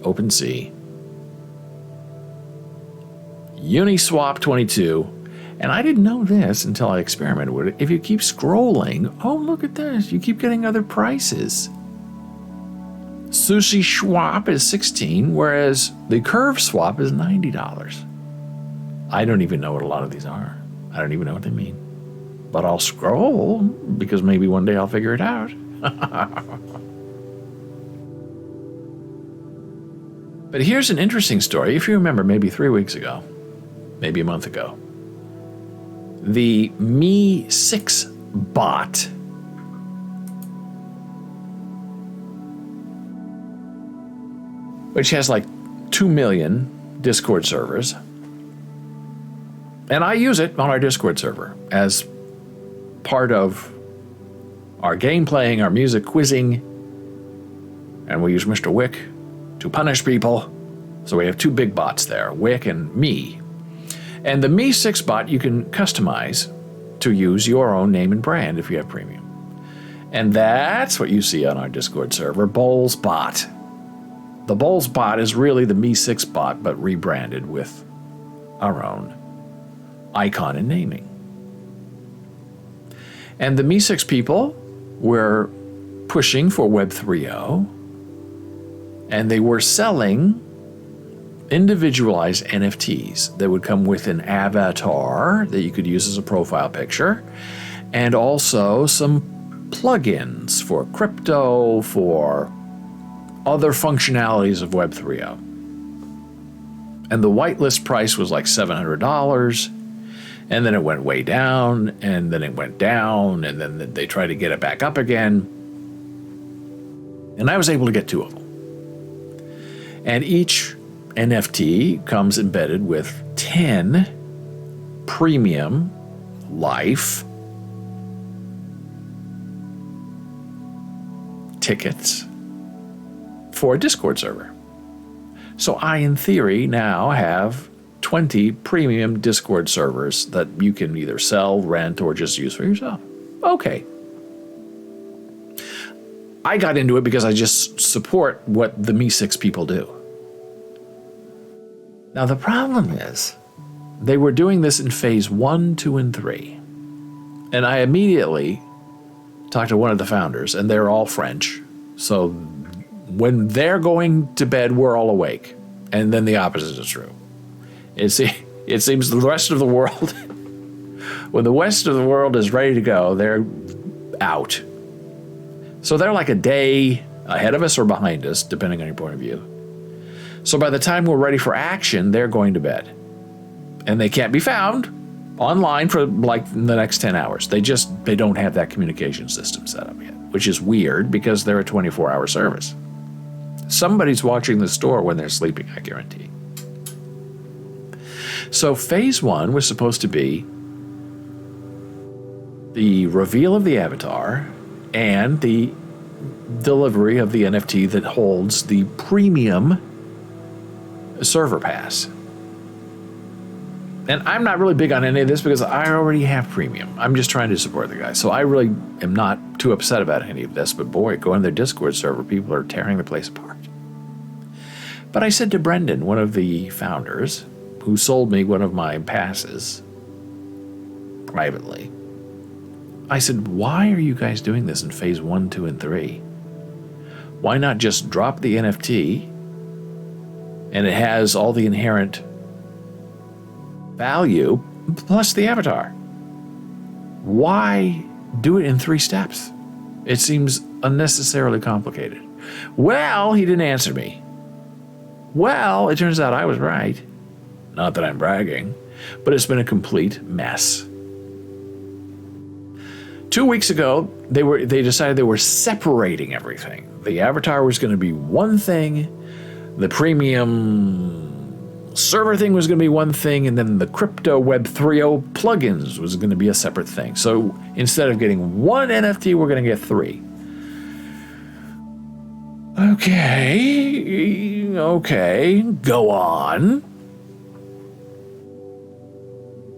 OpenSea. Uniswap 22. And I didn't know this until I experimented with it. If you keep scrolling, oh, look at this. You keep getting other prices. Sushi Swap is $16, whereas the Curve Swap is $90. I don't even know what a lot of these are. I don't even know what they mean. But I'll scroll, because maybe one day I'll figure it out. But here's an interesting story. If you remember, maybe 3 weeks ago, maybe a month ago, the Me6 bot which has like 2 million Discord servers. And I use it on our Discord server as part of our game playing, our music quizzing, and we use Mr. Wick to punish people. So we have 2 big bots there, Wick and me. And the Me6 bot you can customize to use your own name and brand if you have premium. And that's what you see on our Discord server, Bowles Bot. The Bowles bot is really the Me6 bot, but rebranded with our own icon and naming. And the Me6 people were pushing for Web 3.0, and they were selling individualized NFTs that would come with an avatar that you could use as a profile picture, and also some plugins for crypto, for other functionalities of Web 3.0. And the whitelist price was like $700, and then it went way down, and then it went down, and then they tried to get it back up again. And I was able to get 2 of them. And each NFT comes embedded with 10 premium life tickets for a Discord server. So I, in theory, now have 20 premium Discord servers that you can either sell, rent, or just use for yourself. Okay. I got into it because I just support what the Me6 people do. Now the problem is, they were doing this in phase 1, 2, and 3. And I immediately talked to one of the founders, and they're all French. So when they're going to bed, we're all awake. And then the opposite is true. It seems the rest of the world, when the rest of the world is ready to go, they're out. So they're like a day ahead of us or behind us, depending on your point of view. So by the time we're ready for action, they're going to bed. And they can't be found online for like the next 10 hours. They don't have that communication system set up yet, which is weird because they're a 24-hour service. Somebody's watching the store when they're sleeping, I guarantee. So phase 1 was supposed to be the reveal of the avatar and the delivery of the NFT that holds the premium server pass. And I'm not really big on any of this because I already have premium. I'm just trying to support the guy. So I really am not too upset about any of this. But boy, go in their Discord server, people are tearing the place apart. But I said to Brendan, one of the founders, who sold me one of my passes privately, I said, why are you guys doing this in phase 1, 2, and 3? Why not just drop the NFT and it has all the inherent value plus the avatar? Why do it in 3 steps? It seems unnecessarily complicated. Well, he didn't answer me. Well, it turns out I was right. Not that I'm bragging, but it's been a complete mess. 2 weeks ago, they decided they were separating everything. The avatar was going to be one thing, the premium server thing was going to be one thing, and then the crypto Web 3.0 plugins was going to be a separate thing. So instead of getting one NFT, we're going to get 3. Okay, go on.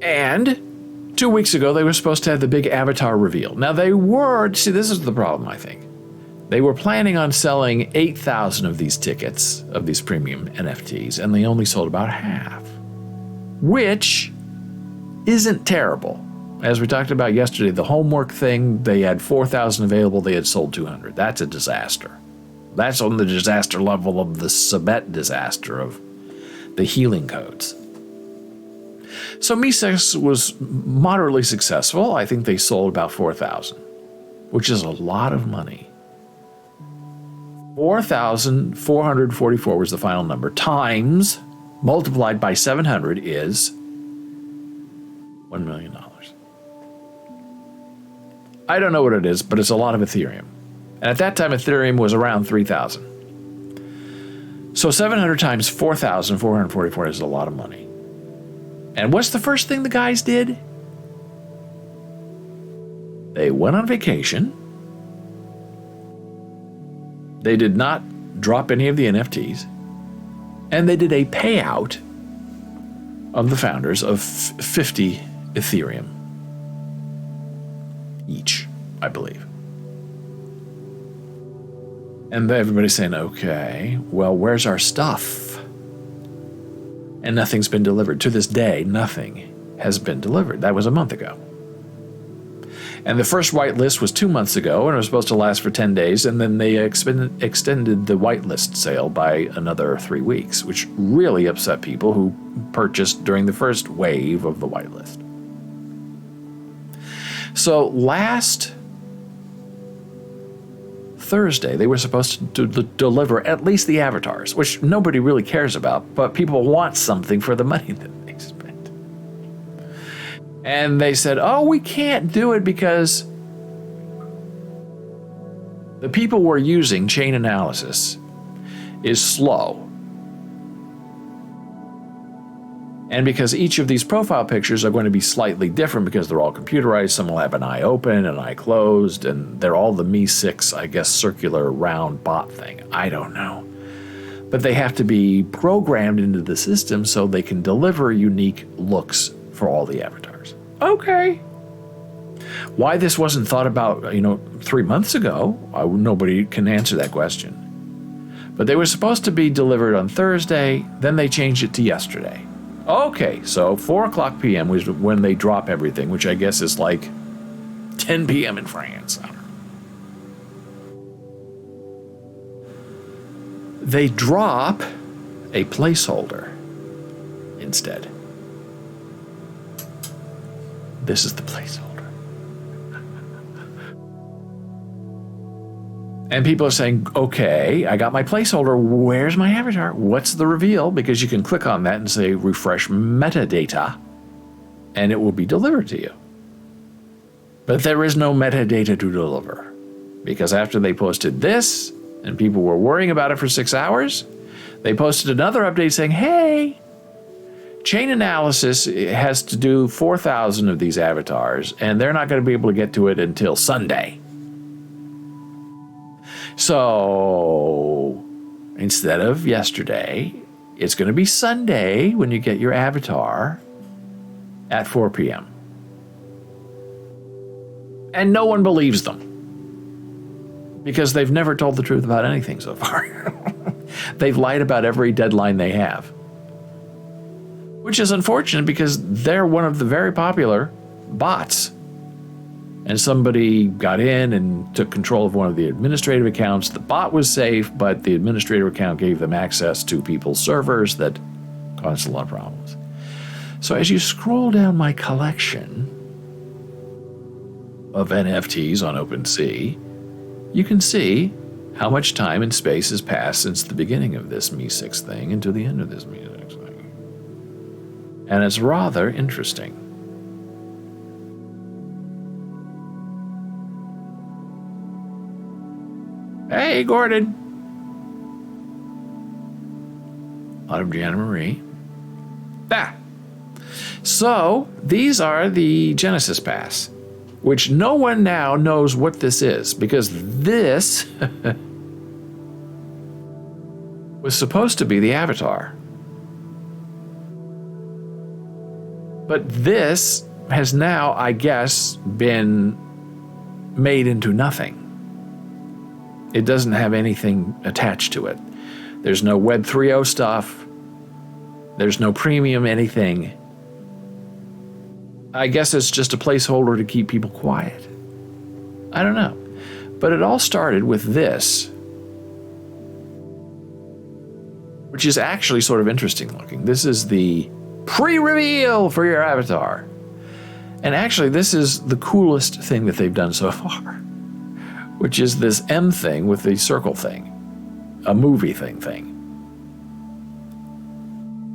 And 2 weeks ago, they were supposed to have the big avatar reveal. Now this is the problem, I think. They were planning on selling 8,000 of these tickets, of these premium NFTs, and they only sold about half, which isn't terrible. As we talked about yesterday, the homework thing, they had 4,000 available, they had sold 200. That's a disaster. That's on the disaster level of the Sabet disaster of the healing codes. So Mises was moderately successful. I think they sold about 4,000, which is a lot of money. 4,444 was the final number, times, multiplied by 700 is $1 million. I don't know what it is, but it's a lot of Ethereum. And at that time, Ethereum was around 3,000. So 700 times 4,444 is a lot of money. And what's the first thing the guys did? They went on vacation. They did not drop any of the NFTs. And they did a payout of the founders of 50 Ethereum each, I believe. And everybody's saying, okay, well, where's our stuff? And nothing's been delivered. To this day, nothing has been delivered. That was a month ago. And the first whitelist was 2 months ago, and it was supposed to last for 10 days, and then they extended the whitelist sale by another 3 weeks, which really upset people who purchased during the first wave of the whitelist. So last Thursday, they were supposed to deliver at least the avatars, which nobody really cares about, but people want something for the money that they spent. And they said, oh, we can't do it because the people we're using, chain analysis, is slow. And because each of these profile pictures are going to be slightly different because they're all computerized, some will have an eye open, an eye closed, and they're all the Mi6, I guess, circular round bot thing. I don't know. But they have to be programmed into the system so they can deliver unique looks for all the avatars. Okay. Why this wasn't thought about, 3 months ago, nobody can answer that question. But they were supposed to be delivered on Thursday, then they changed it to yesterday. Okay, so 4 o'clock p.m. was when they drop everything, which I guess is like 10 p.m. in France. I don't know. They drop a placeholder instead. This is the placeholder. And people are saying, okay, I got my placeholder. Where's my avatar? What's the reveal? Because you can click on that and say refresh metadata, and it will be delivered to you. But there is no metadata to deliver. Because after they posted this, and people were worrying about it for 6 hours, they posted another update saying, hey, Chain Analysis has to do 4,000 of these avatars, and they're not going to be able to get to it until Sunday. So instead of yesterday, it's going to be Sunday when you get your avatar at 4 p.m. And no one believes them because they've never told the truth about anything so far. They've lied about every deadline they have, which is unfortunate because they're one of the very popular bots. And somebody got in and took control of one of the administrative accounts. The bot was safe, but the administrative account gave them access to people's servers that caused a lot of problems. So as you scroll down my collection of NFTs on OpenSea, you can see how much time and space has passed since the beginning of this Me6 thing until the end of this Me6 thing. And it's rather interesting. Hey, Gordon. Autumn Jana Marie. So, these are the Genesis Pass, which no one now knows what this is, because this was supposed to be the avatar. But this has now, I guess, been made into nothing. It doesn't have anything attached to it. There's no Web 3.0 stuff. There's no premium anything. I guess it's just a placeholder to keep people quiet. I don't know. But it all started with this, which is actually sort of interesting looking. This is the pre-reveal for your avatar. And actually, this is the coolest thing that they've done so far, which is this M thing with the circle thing, a movie thing.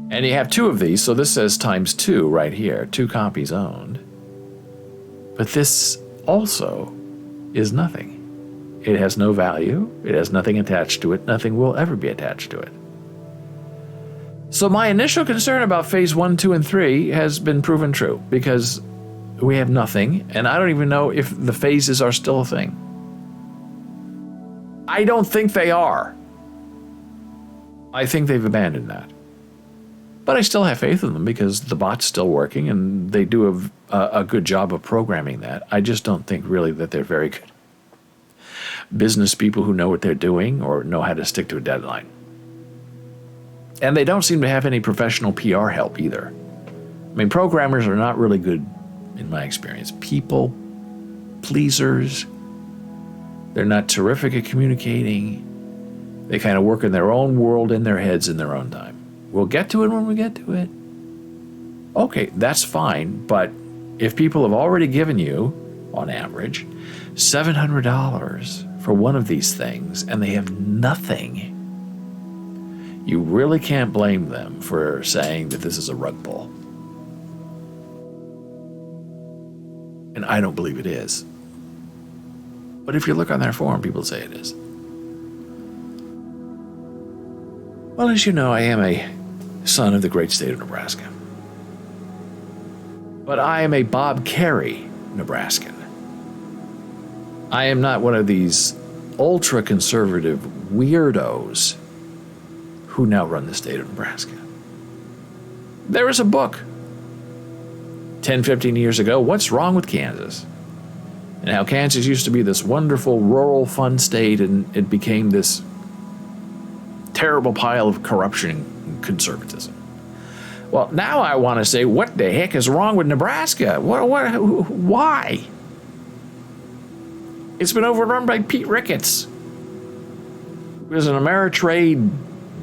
And you have two of these, so this says ×2 right here, 2 copies owned. But this also is nothing. It has no value, it has nothing attached to it, nothing will ever be attached to it. So my initial concern about phase 1, 2, and 3 has been proven true, because we have nothing, and I don't even know if the phases are still a thing. I don't think they are. I think they've abandoned that. But I still have faith in them because the bot's still working and they do a good job of programming that. I just don't think really that they're very good business people who know what they're doing or know how to stick to a deadline. And they don't seem to have any professional PR help either. I mean, programmers are not really good, in my experience. People pleasers. They're not terrific at communicating. They kind of work in their own world, in their heads, in their own time. We'll get to it when we get to it. Okay, that's fine, but if people have already given you, on average, $700 for one of these things, and they have nothing, you really can't blame them for saying that this is a rug pull. And I don't believe it is. But if you look on their forum, people say it is. Well, as you know, I am a son of the great state of Nebraska. But I am a Bob Kerrey Nebraskan. I am not one of these ultra-conservative weirdos who now run the state of Nebraska. There was a book 10, 15 years ago, What's Wrong with Kansas? And how Kansas used to be this wonderful, rural, fun state, and it became this terrible pile of corruption and conservatism. Well, now I want to say, what the heck is wrong with Nebraska? Why? It's been overrun by Pete Ricketts, who is an Ameritrade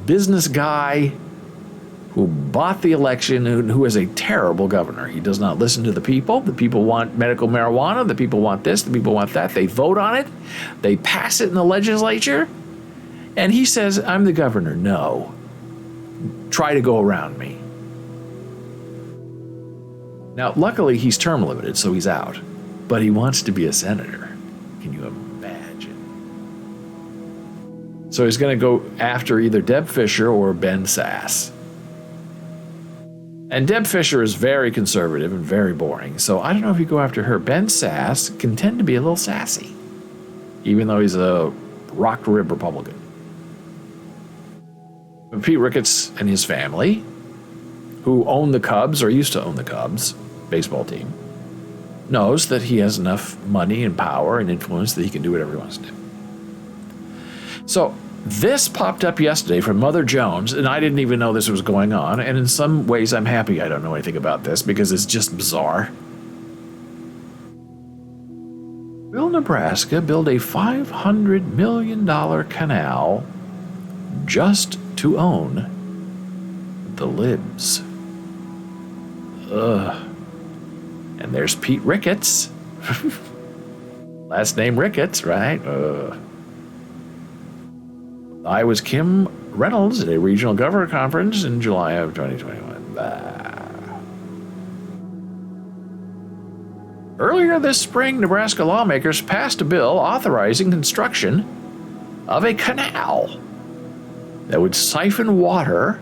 business guy who bought the election, who is a terrible governor. He does not listen to the people. The people want medical marijuana. The people want this. The people want that. They vote on it. They pass it in the legislature. And he says, I'm the governor. No. Try to go around me. Now, luckily, he's term limited, so he's out. But he wants to be a senator. Can you imagine? So he's going to go after either Deb Fischer or Ben Sass. And Deb Fischer is very conservative and very boring, so I don't know if you go after her. Ben Sasse can tend to be a little sassy, even though he's a rock rib Republican. But Pete Ricketts and his family, who own the Cubs, or used to own the Cubs baseball team, knows that he has enough money and power and influence that he can do whatever he wants to do. So this popped up yesterday from Mother Jones, and I didn't even know this was going on, and in some ways I'm happy I don't know anything about this because it's just bizarre. Will Nebraska build a $500 million canal just to own the libs? And there's Pete Ricketts. Last name Ricketts, right? I was Kim Reynolds at a regional governor conference in July of 2021. Earlier this spring, Nebraska lawmakers passed a bill authorizing construction of a canal that would siphon water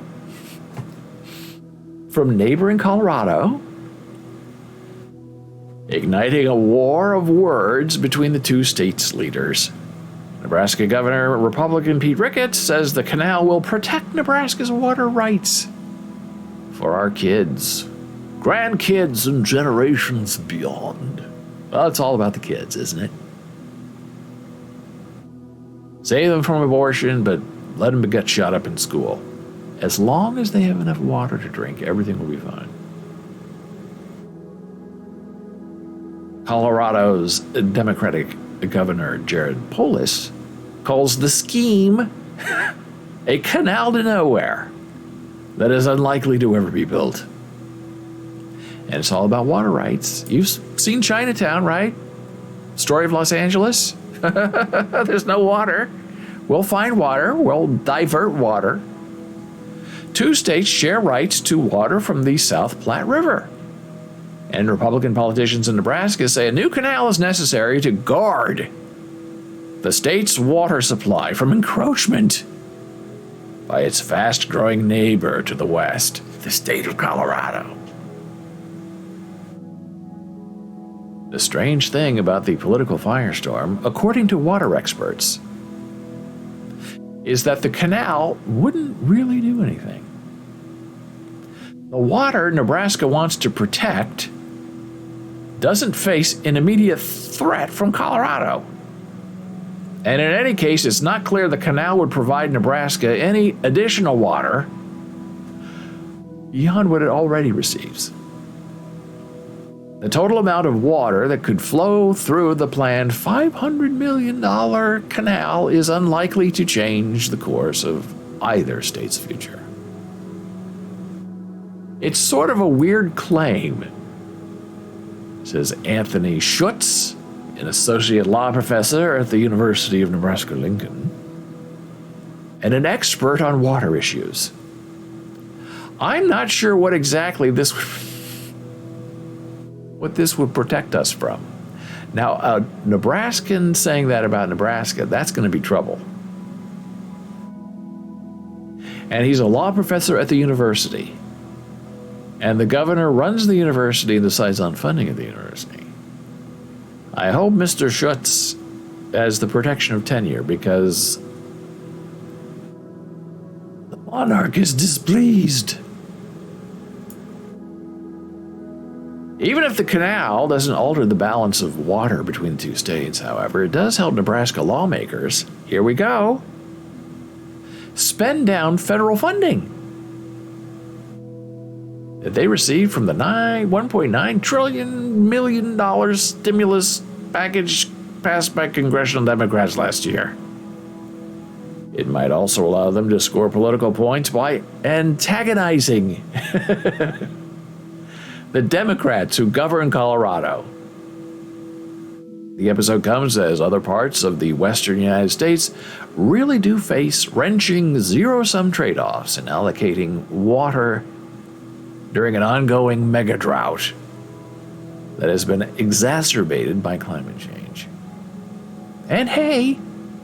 from neighboring Colorado, igniting a war of words between the two states' leaders. Nebraska Governor Republican Pete Ricketts says the canal will protect Nebraska's water rights for our kids, grandkids, and generations beyond. Well, it's all about the kids, isn't it? Save them from abortion, but let them get shot up in school. As long as they have enough water to drink, everything will be fine. Colorado's Democratic Governor Jared Polis calls the scheme a canal to nowhere that is unlikely to ever be built. And it's all about water rights. You've seen Chinatown, right? Story of Los Angeles. There's no water. We'll find water. We'll divert water. Two states share rights to water from the South Platte River. And Republican politicians in Nebraska say a new canal is necessary to guard the state's water supply from encroachment by its fast-growing neighbor to the west, the state of Colorado. The strange thing about the political firestorm, according to water experts, is that the canal wouldn't really do anything. The water Nebraska wants to protect doesn't face an immediate threat from Colorado. And in any case, it's not clear the canal would provide Nebraska any additional water beyond what it already receives. The total amount of water that could flow through the planned $500 million canal is unlikely to change the course of either state's future. It's sort of a weird claim, says Anthony Schutz, an associate law professor at the University of Nebraska-Lincoln, and an expert on water issues. I'm not sure what exactly this would protect us from. Now, a Nebraskan saying that about Nebraska, that's going to be trouble. And he's a law professor at the university. And the governor runs the university and decides on funding of the university. I hope Mr. Schutz has the protection of tenure because the monarch is displeased. Even if the canal doesn't alter the balance of water between the two states, however, it does help Nebraska lawmakers, here we go, spend down federal funding that they received from the $1.9 trillion stimulus package passed by congressional Democrats last year. It might also allow them to score political points by antagonizing the Democrats who govern Colorado. The episode comes as other parts of the western United States really do face wrenching zero-sum trade-offs in allocating water during an ongoing mega drought that has been exacerbated by climate change. And hey,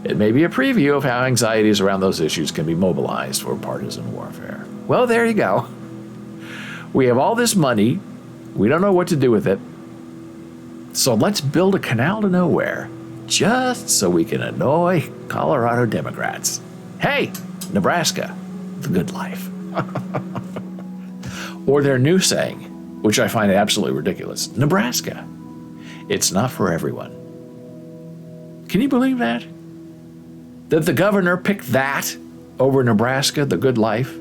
it may be a preview of how anxieties around those issues can be mobilized for partisan warfare. Well, there you go. We have all this money. We don't know what to do with it. So let's build a canal to nowhere just so we can annoy Colorado Democrats. Hey, Nebraska, the good life. Or their new saying, which I find absolutely ridiculous, Nebraska, it's not for everyone. Can you believe that? That the governor picked that over Nebraska, the good life?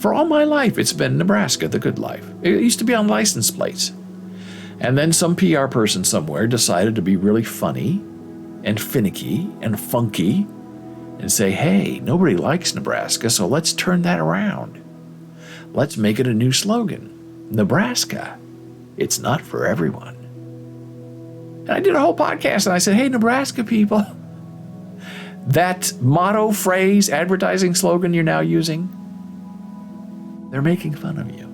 For all my life, it's been Nebraska, the good life. It used to be on license plates. And then some PR person somewhere decided to be really funny and finicky and funky and say, hey, nobody likes Nebraska, so let's turn that around. Let's make it a new slogan. Nebraska, it's not for everyone. And I did a whole podcast and I said, hey, Nebraska people, that motto, phrase, advertising slogan you're now using, they're making fun of you.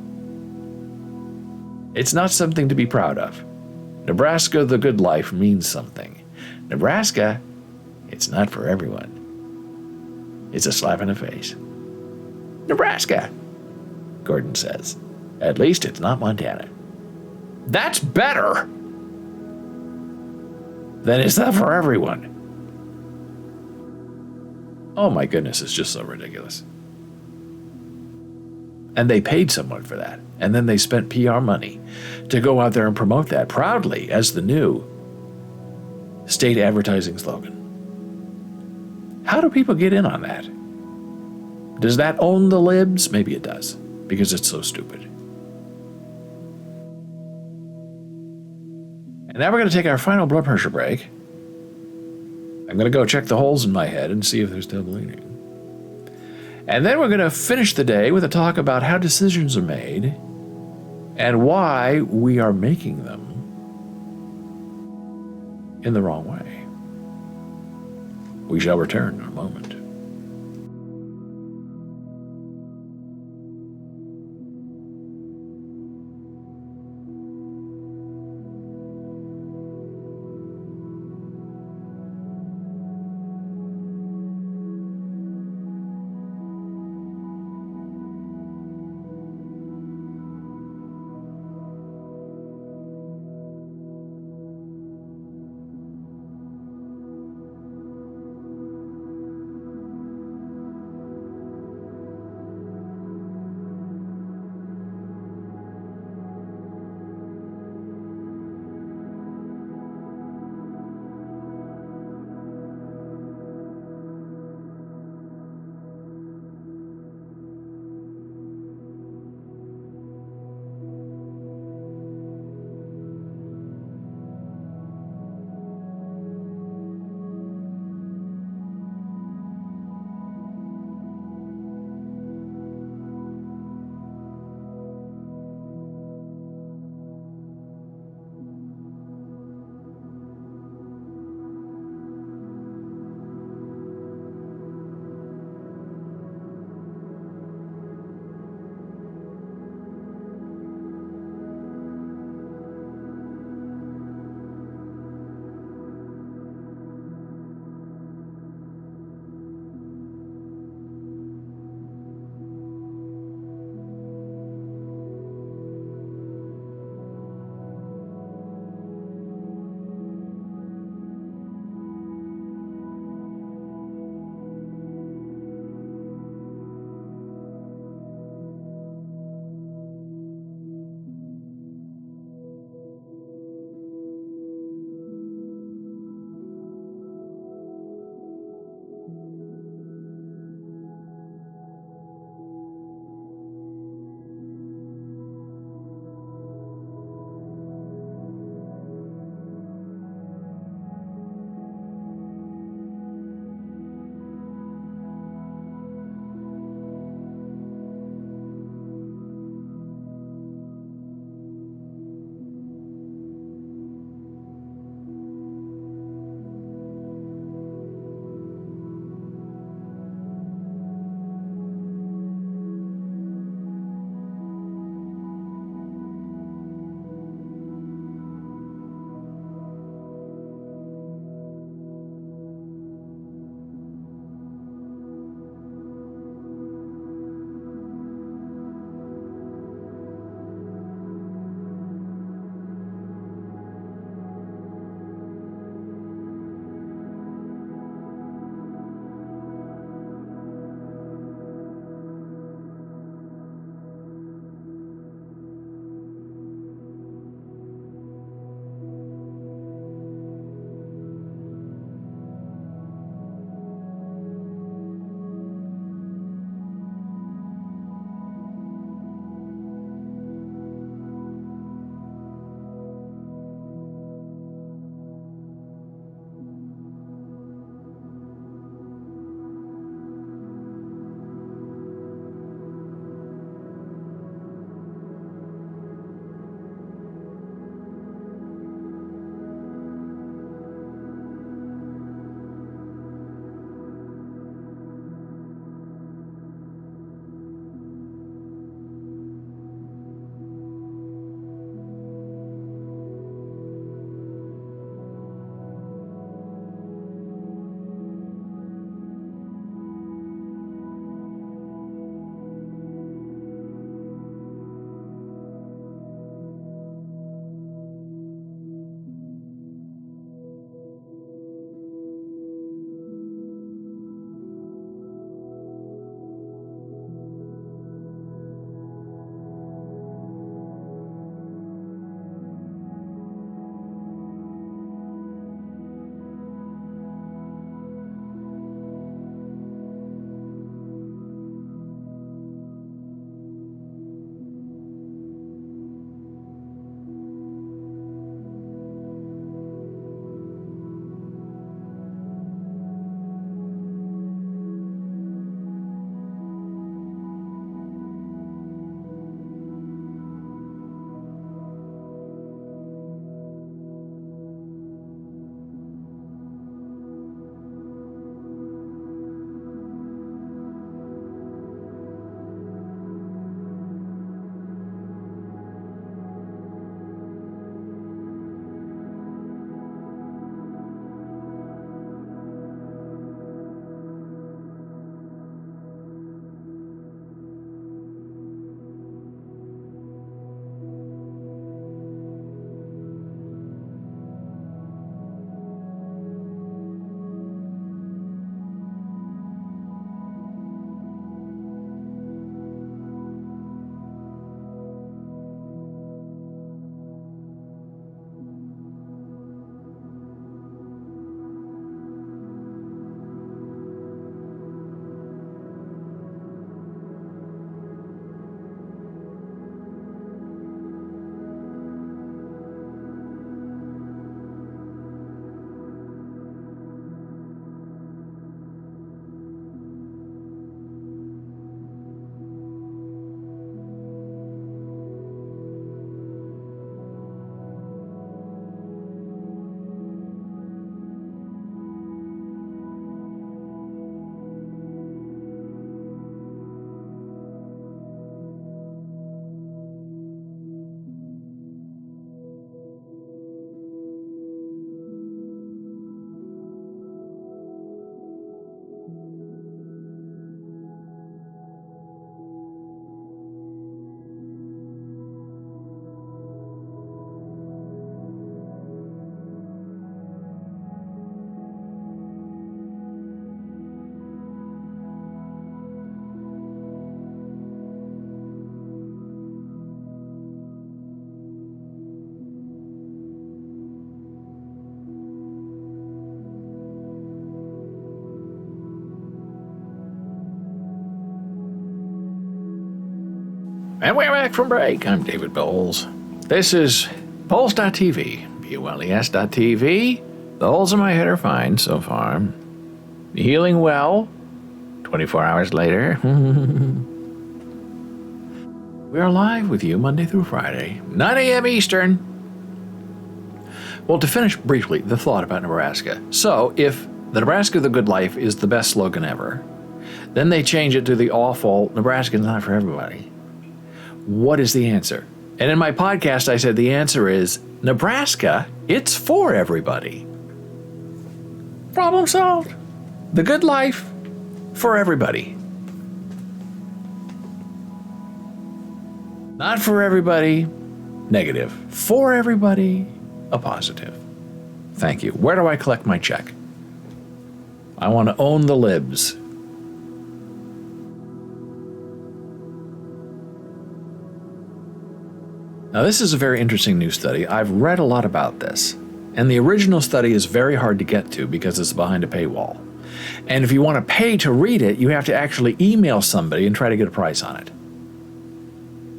It's not something to be proud of. Nebraska, the good life, means something. Nebraska, it's not for everyone. It's a slap in the face. Nebraska, Gordon says. At least it's not Montana. That's better than it's not for everyone. Oh my goodness, it's just so ridiculous. And they paid someone for that. And then they spent PR money to go out there and promote that proudly as the new state advertising slogan. How do people get in on that? Does that own the libs? Maybe it does, because it's so stupid. And now we're going to take our final blood pressure break. I'm going to go check the holes in my head and see if they're still bleeding. And then we're going to finish the day with a talk about how decisions are made and why we are making them in the wrong way. We shall return in a moment. And we're back from break. I'm David Bowles. This is Bowles.tv, BOLES.tv. The holes in my head are fine so far. Healing well, 24 hours later. We are live with you Monday through Friday, 9 a.m. Eastern. Well, to finish briefly, the thought about Nebraska. So, if the Nebraska the Good Life is the best slogan ever, then they change it to the awful Nebraska's not for everybody. What is the answer? And in my podcast, I said the answer is Nebraska, it's for everybody. Problem solved. The good life for everybody. Not for everybody, negative. For everybody, a positive. Thank you. Where do I collect my check? I want to own the libs. Now, this is a very interesting new study. I've read a lot about this, and the original study is very hard to get to because it's behind a paywall. And if you want to pay to read it, you have to actually email somebody and try to get a price on it.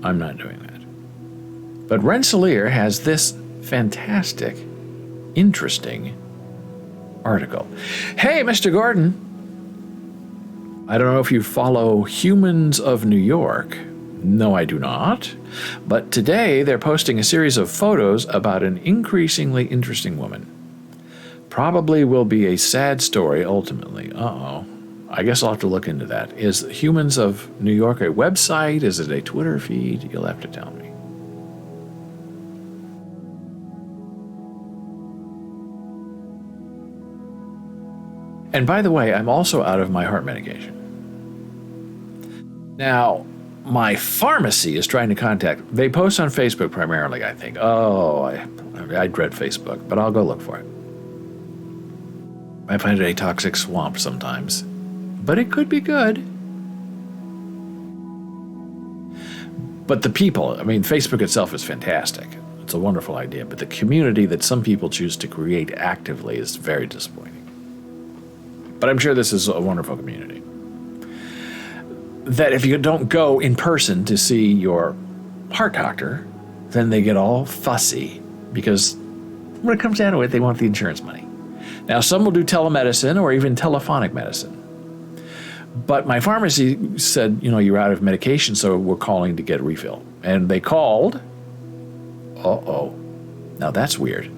I'm not doing that. But Rensselaer has this fantastic, interesting article. Hey, Mr. Gordon. I don't know if you follow Humans of New York. No, I do not. But today they're posting a series of photos about an increasingly interesting woman. Probably will be a sad story ultimately. Uh-oh. I guess I'll have to look into that. Is Humans of New York a website? Is it a Twitter feed? You'll have to tell me. And by the way, I'm also out of my heart medication. Now, my pharmacy is trying to contact. They post on Facebook primarily, I think. Oh, I dread Facebook, but I'll go look for it. I find it a toxic swamp sometimes, but it could be good. But the people, I mean, Facebook itself is fantastic. It's a wonderful idea, but the community that some people choose to create actively is very disappointing. But I'm sure this is a wonderful community. That if you don't go in person to see your heart doctor, then they get all fussy because when it comes down to it, they want the insurance money. Now, some will do telemedicine or even telephonic medicine. But my pharmacy said, you're out of medication, so we're calling to get a refill. And they called. Uh-oh. Now that's weird.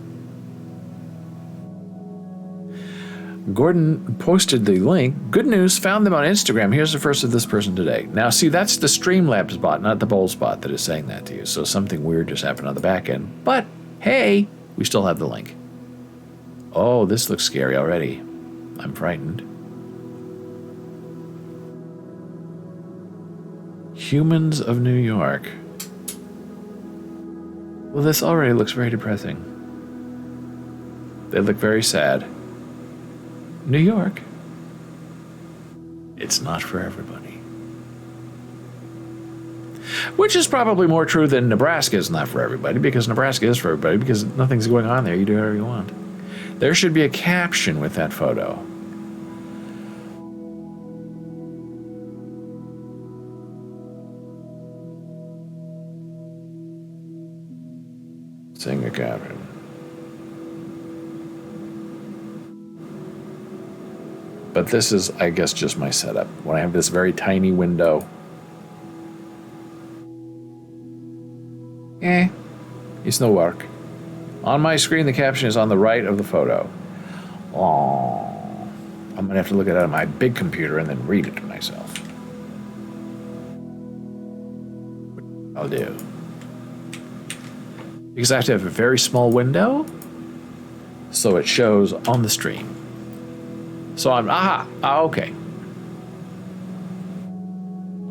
Gordon posted the link. Good news, found them on Instagram. Here's the first of this person today. Now, see, that's the Streamlabs bot, not the Bowles bot that is saying that to you. So something weird just happened on the back end. But, hey, we still have the link. Oh, this looks scary already. I'm frightened. Humans of New York. Well, this already looks very depressing. They look very sad. New York. It's not for everybody. Which is probably more true than Nebraska is not for everybody, because Nebraska is for everybody, because nothing's going on there. You do whatever you want. There should be a caption with that photo. Sing a caption. But this is, I guess, just my setup. When I have this very tiny window. It's no work. On my screen, the caption is on the right of the photo. Oh, I'm going to have to look at it on my big computer and then read it to myself. I'll do. Because I have to have a very small window, so it shows on the stream. So I'm, okay.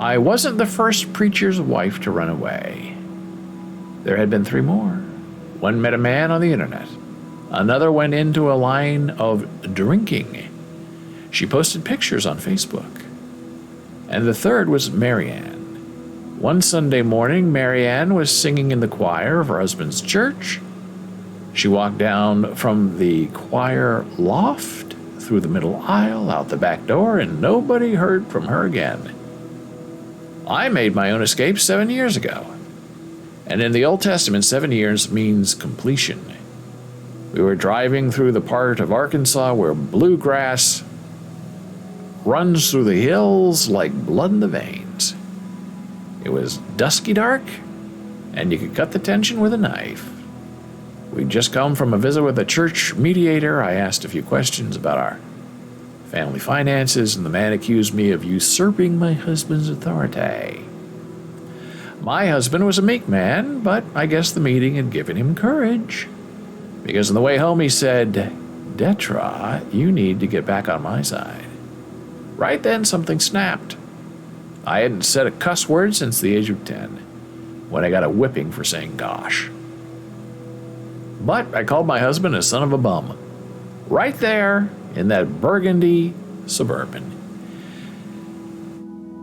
I wasn't the first preacher's wife to run away. There had been 3 more. One met a man on the internet. Another went into a line of drinking. She posted pictures on Facebook. And the third was Marianne. One Sunday morning, Marianne was singing in the choir of her husband's church. She walked down from the choir loft, through the middle aisle, out the back door, and nobody heard from her again. I made my own escape 7 years ago. And in the Old Testament, 7 years means completion. We were driving through the part of Arkansas where bluegrass runs through the hills like blood in the veins. It was dusky dark, and you could cut the tension with a knife. We'd just come from a visit with a church mediator. I asked a few questions about our family finances, and the man accused me of usurping my husband's authority. My husband was a meek man, but I guess the meeting had given him courage. Because on the way home he said, "Detra, you need to get back on my side." Right then something snapped. I hadn't said a cuss word since the age of 10, when I got a whipping for saying gosh. But I called my husband a son of a bum. Right there in that burgundy Suburban.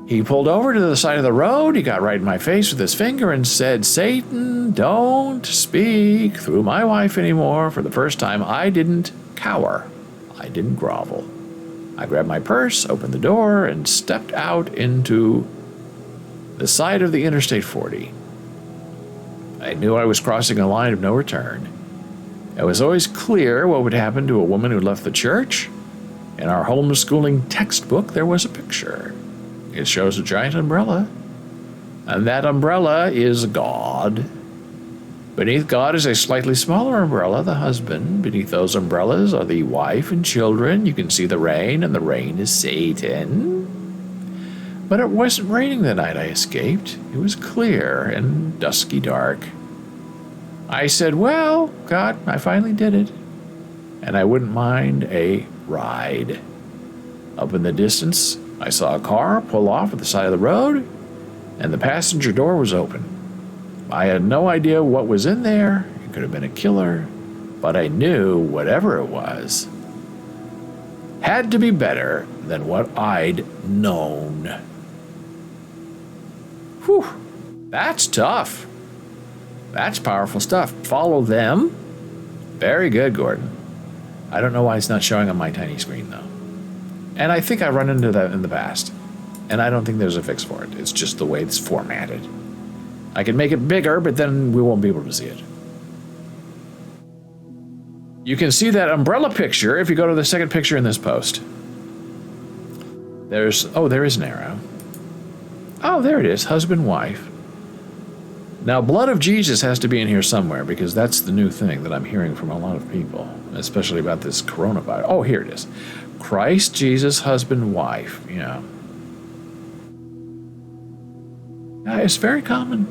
He pulled over to the side of the road, he got right in my face with his finger and said, "Satan, don't speak through my wife anymore." For the first time, I didn't cower. I didn't grovel. I grabbed my purse, opened the door, and stepped out into the side of the Interstate 40. I knew I was crossing a line of no return. It was always clear what would happen to a woman who left the church. In our homeschooling textbook, there was a picture. It shows a giant umbrella, and that umbrella is God. Beneath God is a slightly smaller umbrella, the husband. Beneath those umbrellas are the wife and children. You can see the rain, and the rain is Satan. But it wasn't raining the night I escaped. It was clear and dusky dark. I said, "Well, God, I finally did it, and I wouldn't mind a ride." Up in the distance, I saw a car pull off at the side of the road, and the passenger door was open. I had no idea what was in there. It could have been a killer, but I knew whatever it was had to be better than what I'd known. Whew, that's tough. That's powerful stuff. Follow them. Very good, Gordon. I don't know why it's not showing on my tiny screen, though. And I think I run into that in the past. And I don't think there's a fix for it. It's just the way it's formatted. I can make it bigger, but then we won't be able to see it. You can see that umbrella picture if you go to the second picture in this post. There is an arrow. Oh, there it is, husband, wife. Now, blood of Jesus has to be in here somewhere because that's the new thing that I'm hearing from a lot of people, especially about this coronavirus. Oh, here it is. Christ, Jesus, husband, wife. Yeah, it's very common.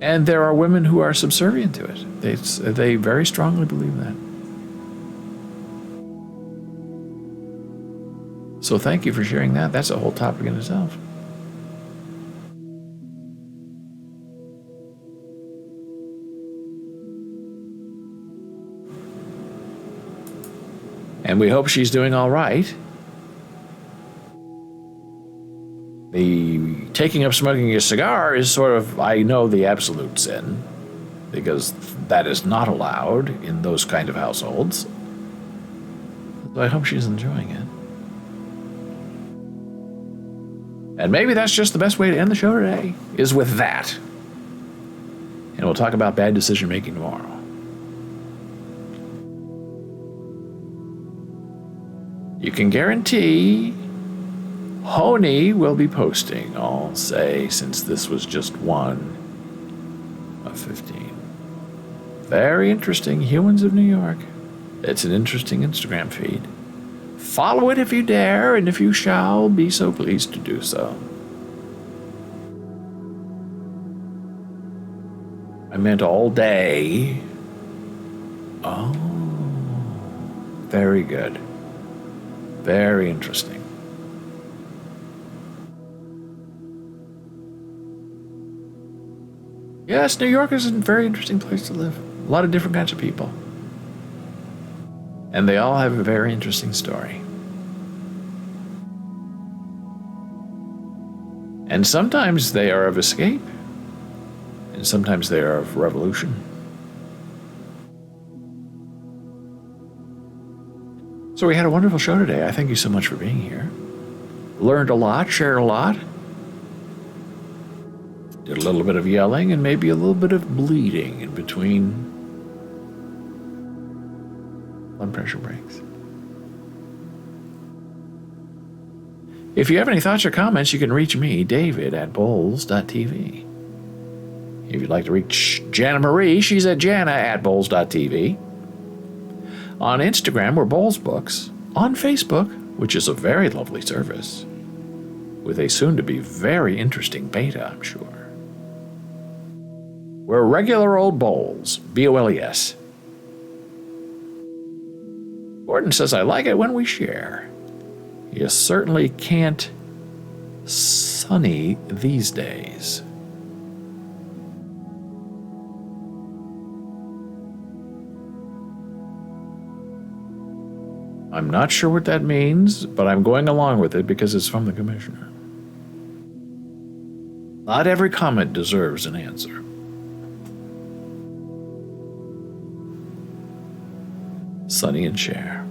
And there are women who are subservient to it. They very strongly believe that. So thank you for sharing that. That's a whole topic in itself. And we hope she's doing all right. The taking up smoking a cigar is sort of, I know, the absolute sin, because that is not allowed in those kind of households. So I hope she's enjoying it. And maybe that's just the best way to end the show today, is with that. And we'll talk about bad decision making tomorrow. You can guarantee Honey will be posting, I'll say, since this was just one of 15. Very interesting. Humans of New York. It's an interesting Instagram feed. Follow it if you dare, and if you shall, be so pleased to do so. I meant all day. Oh, very good. Very interesting. Yes, New York is a very interesting place to live. A lot of different kinds of people. And they all have a very interesting story. And sometimes they are of escape, and sometimes they are of revolution. So we had a wonderful show today. I thank you so much for being here. Learned a lot, shared a lot. Did a little bit of yelling and maybe a little bit of bleeding in between blood pressure breaks. If you have any thoughts or comments, you can reach me, David, at bowls.tv. If you'd like to reach Jana Marie, she's at Jana at bowls.tv. On Instagram, we're Bowls Books. On Facebook, which is a very lovely service, with a soon-to-be very interesting beta, I'm sure. We're regular old Bowls, B-O-L-E-S. Gordon says, I like it when we share. You certainly can't sunny these days. I'm not sure what that means, but I'm going along with it because it's from the commissioner. Not every comment deserves an answer. Sonny and Cher.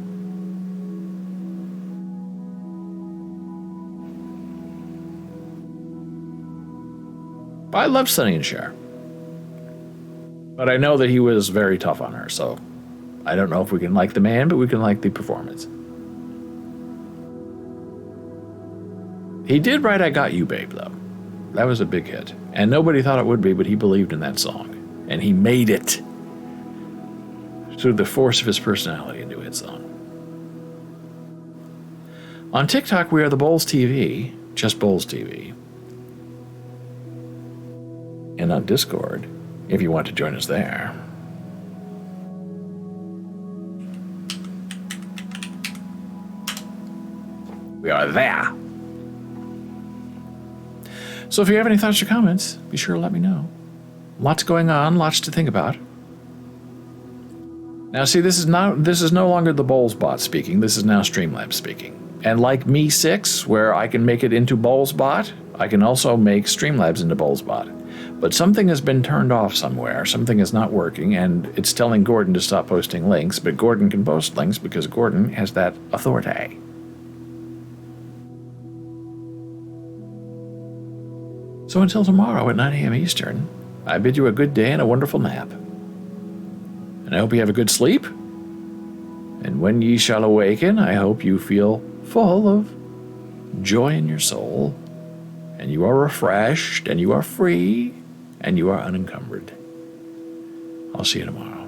I love Sonny and Cher. But I know that he was very tough on her, so I don't know if we can like the man, but we can like the performance. He did write I Got You, Babe, though. That was a big hit. And nobody thought it would be, but he believed in that song. And he made it through the force of his personality into a hit song. On TikTok, we are the Bowls TV, just Bowls TV. And on Discord, if you want to join us there. We are there. So if you have any thoughts or comments, be sure to let me know. Lots going on, lots to think about. Now see, this is no longer the Bowls bot speaking, this is now Streamlabs speaking. And like Me 6, where I can make it into Bowls bot, I can also make Streamlabs into Bowls bot. But something has been turned off somewhere, something is not working, and it's telling Gordon to stop posting links, but Gordon can post links because Gordon has that authority. So until tomorrow at 9 a.m. Eastern, I bid you a good day and a wonderful nap. And I hope you have a good sleep. And when ye shall awaken, I hope you feel full of joy in your soul, and you are refreshed, and you are free, and you are unencumbered. I'll see you tomorrow.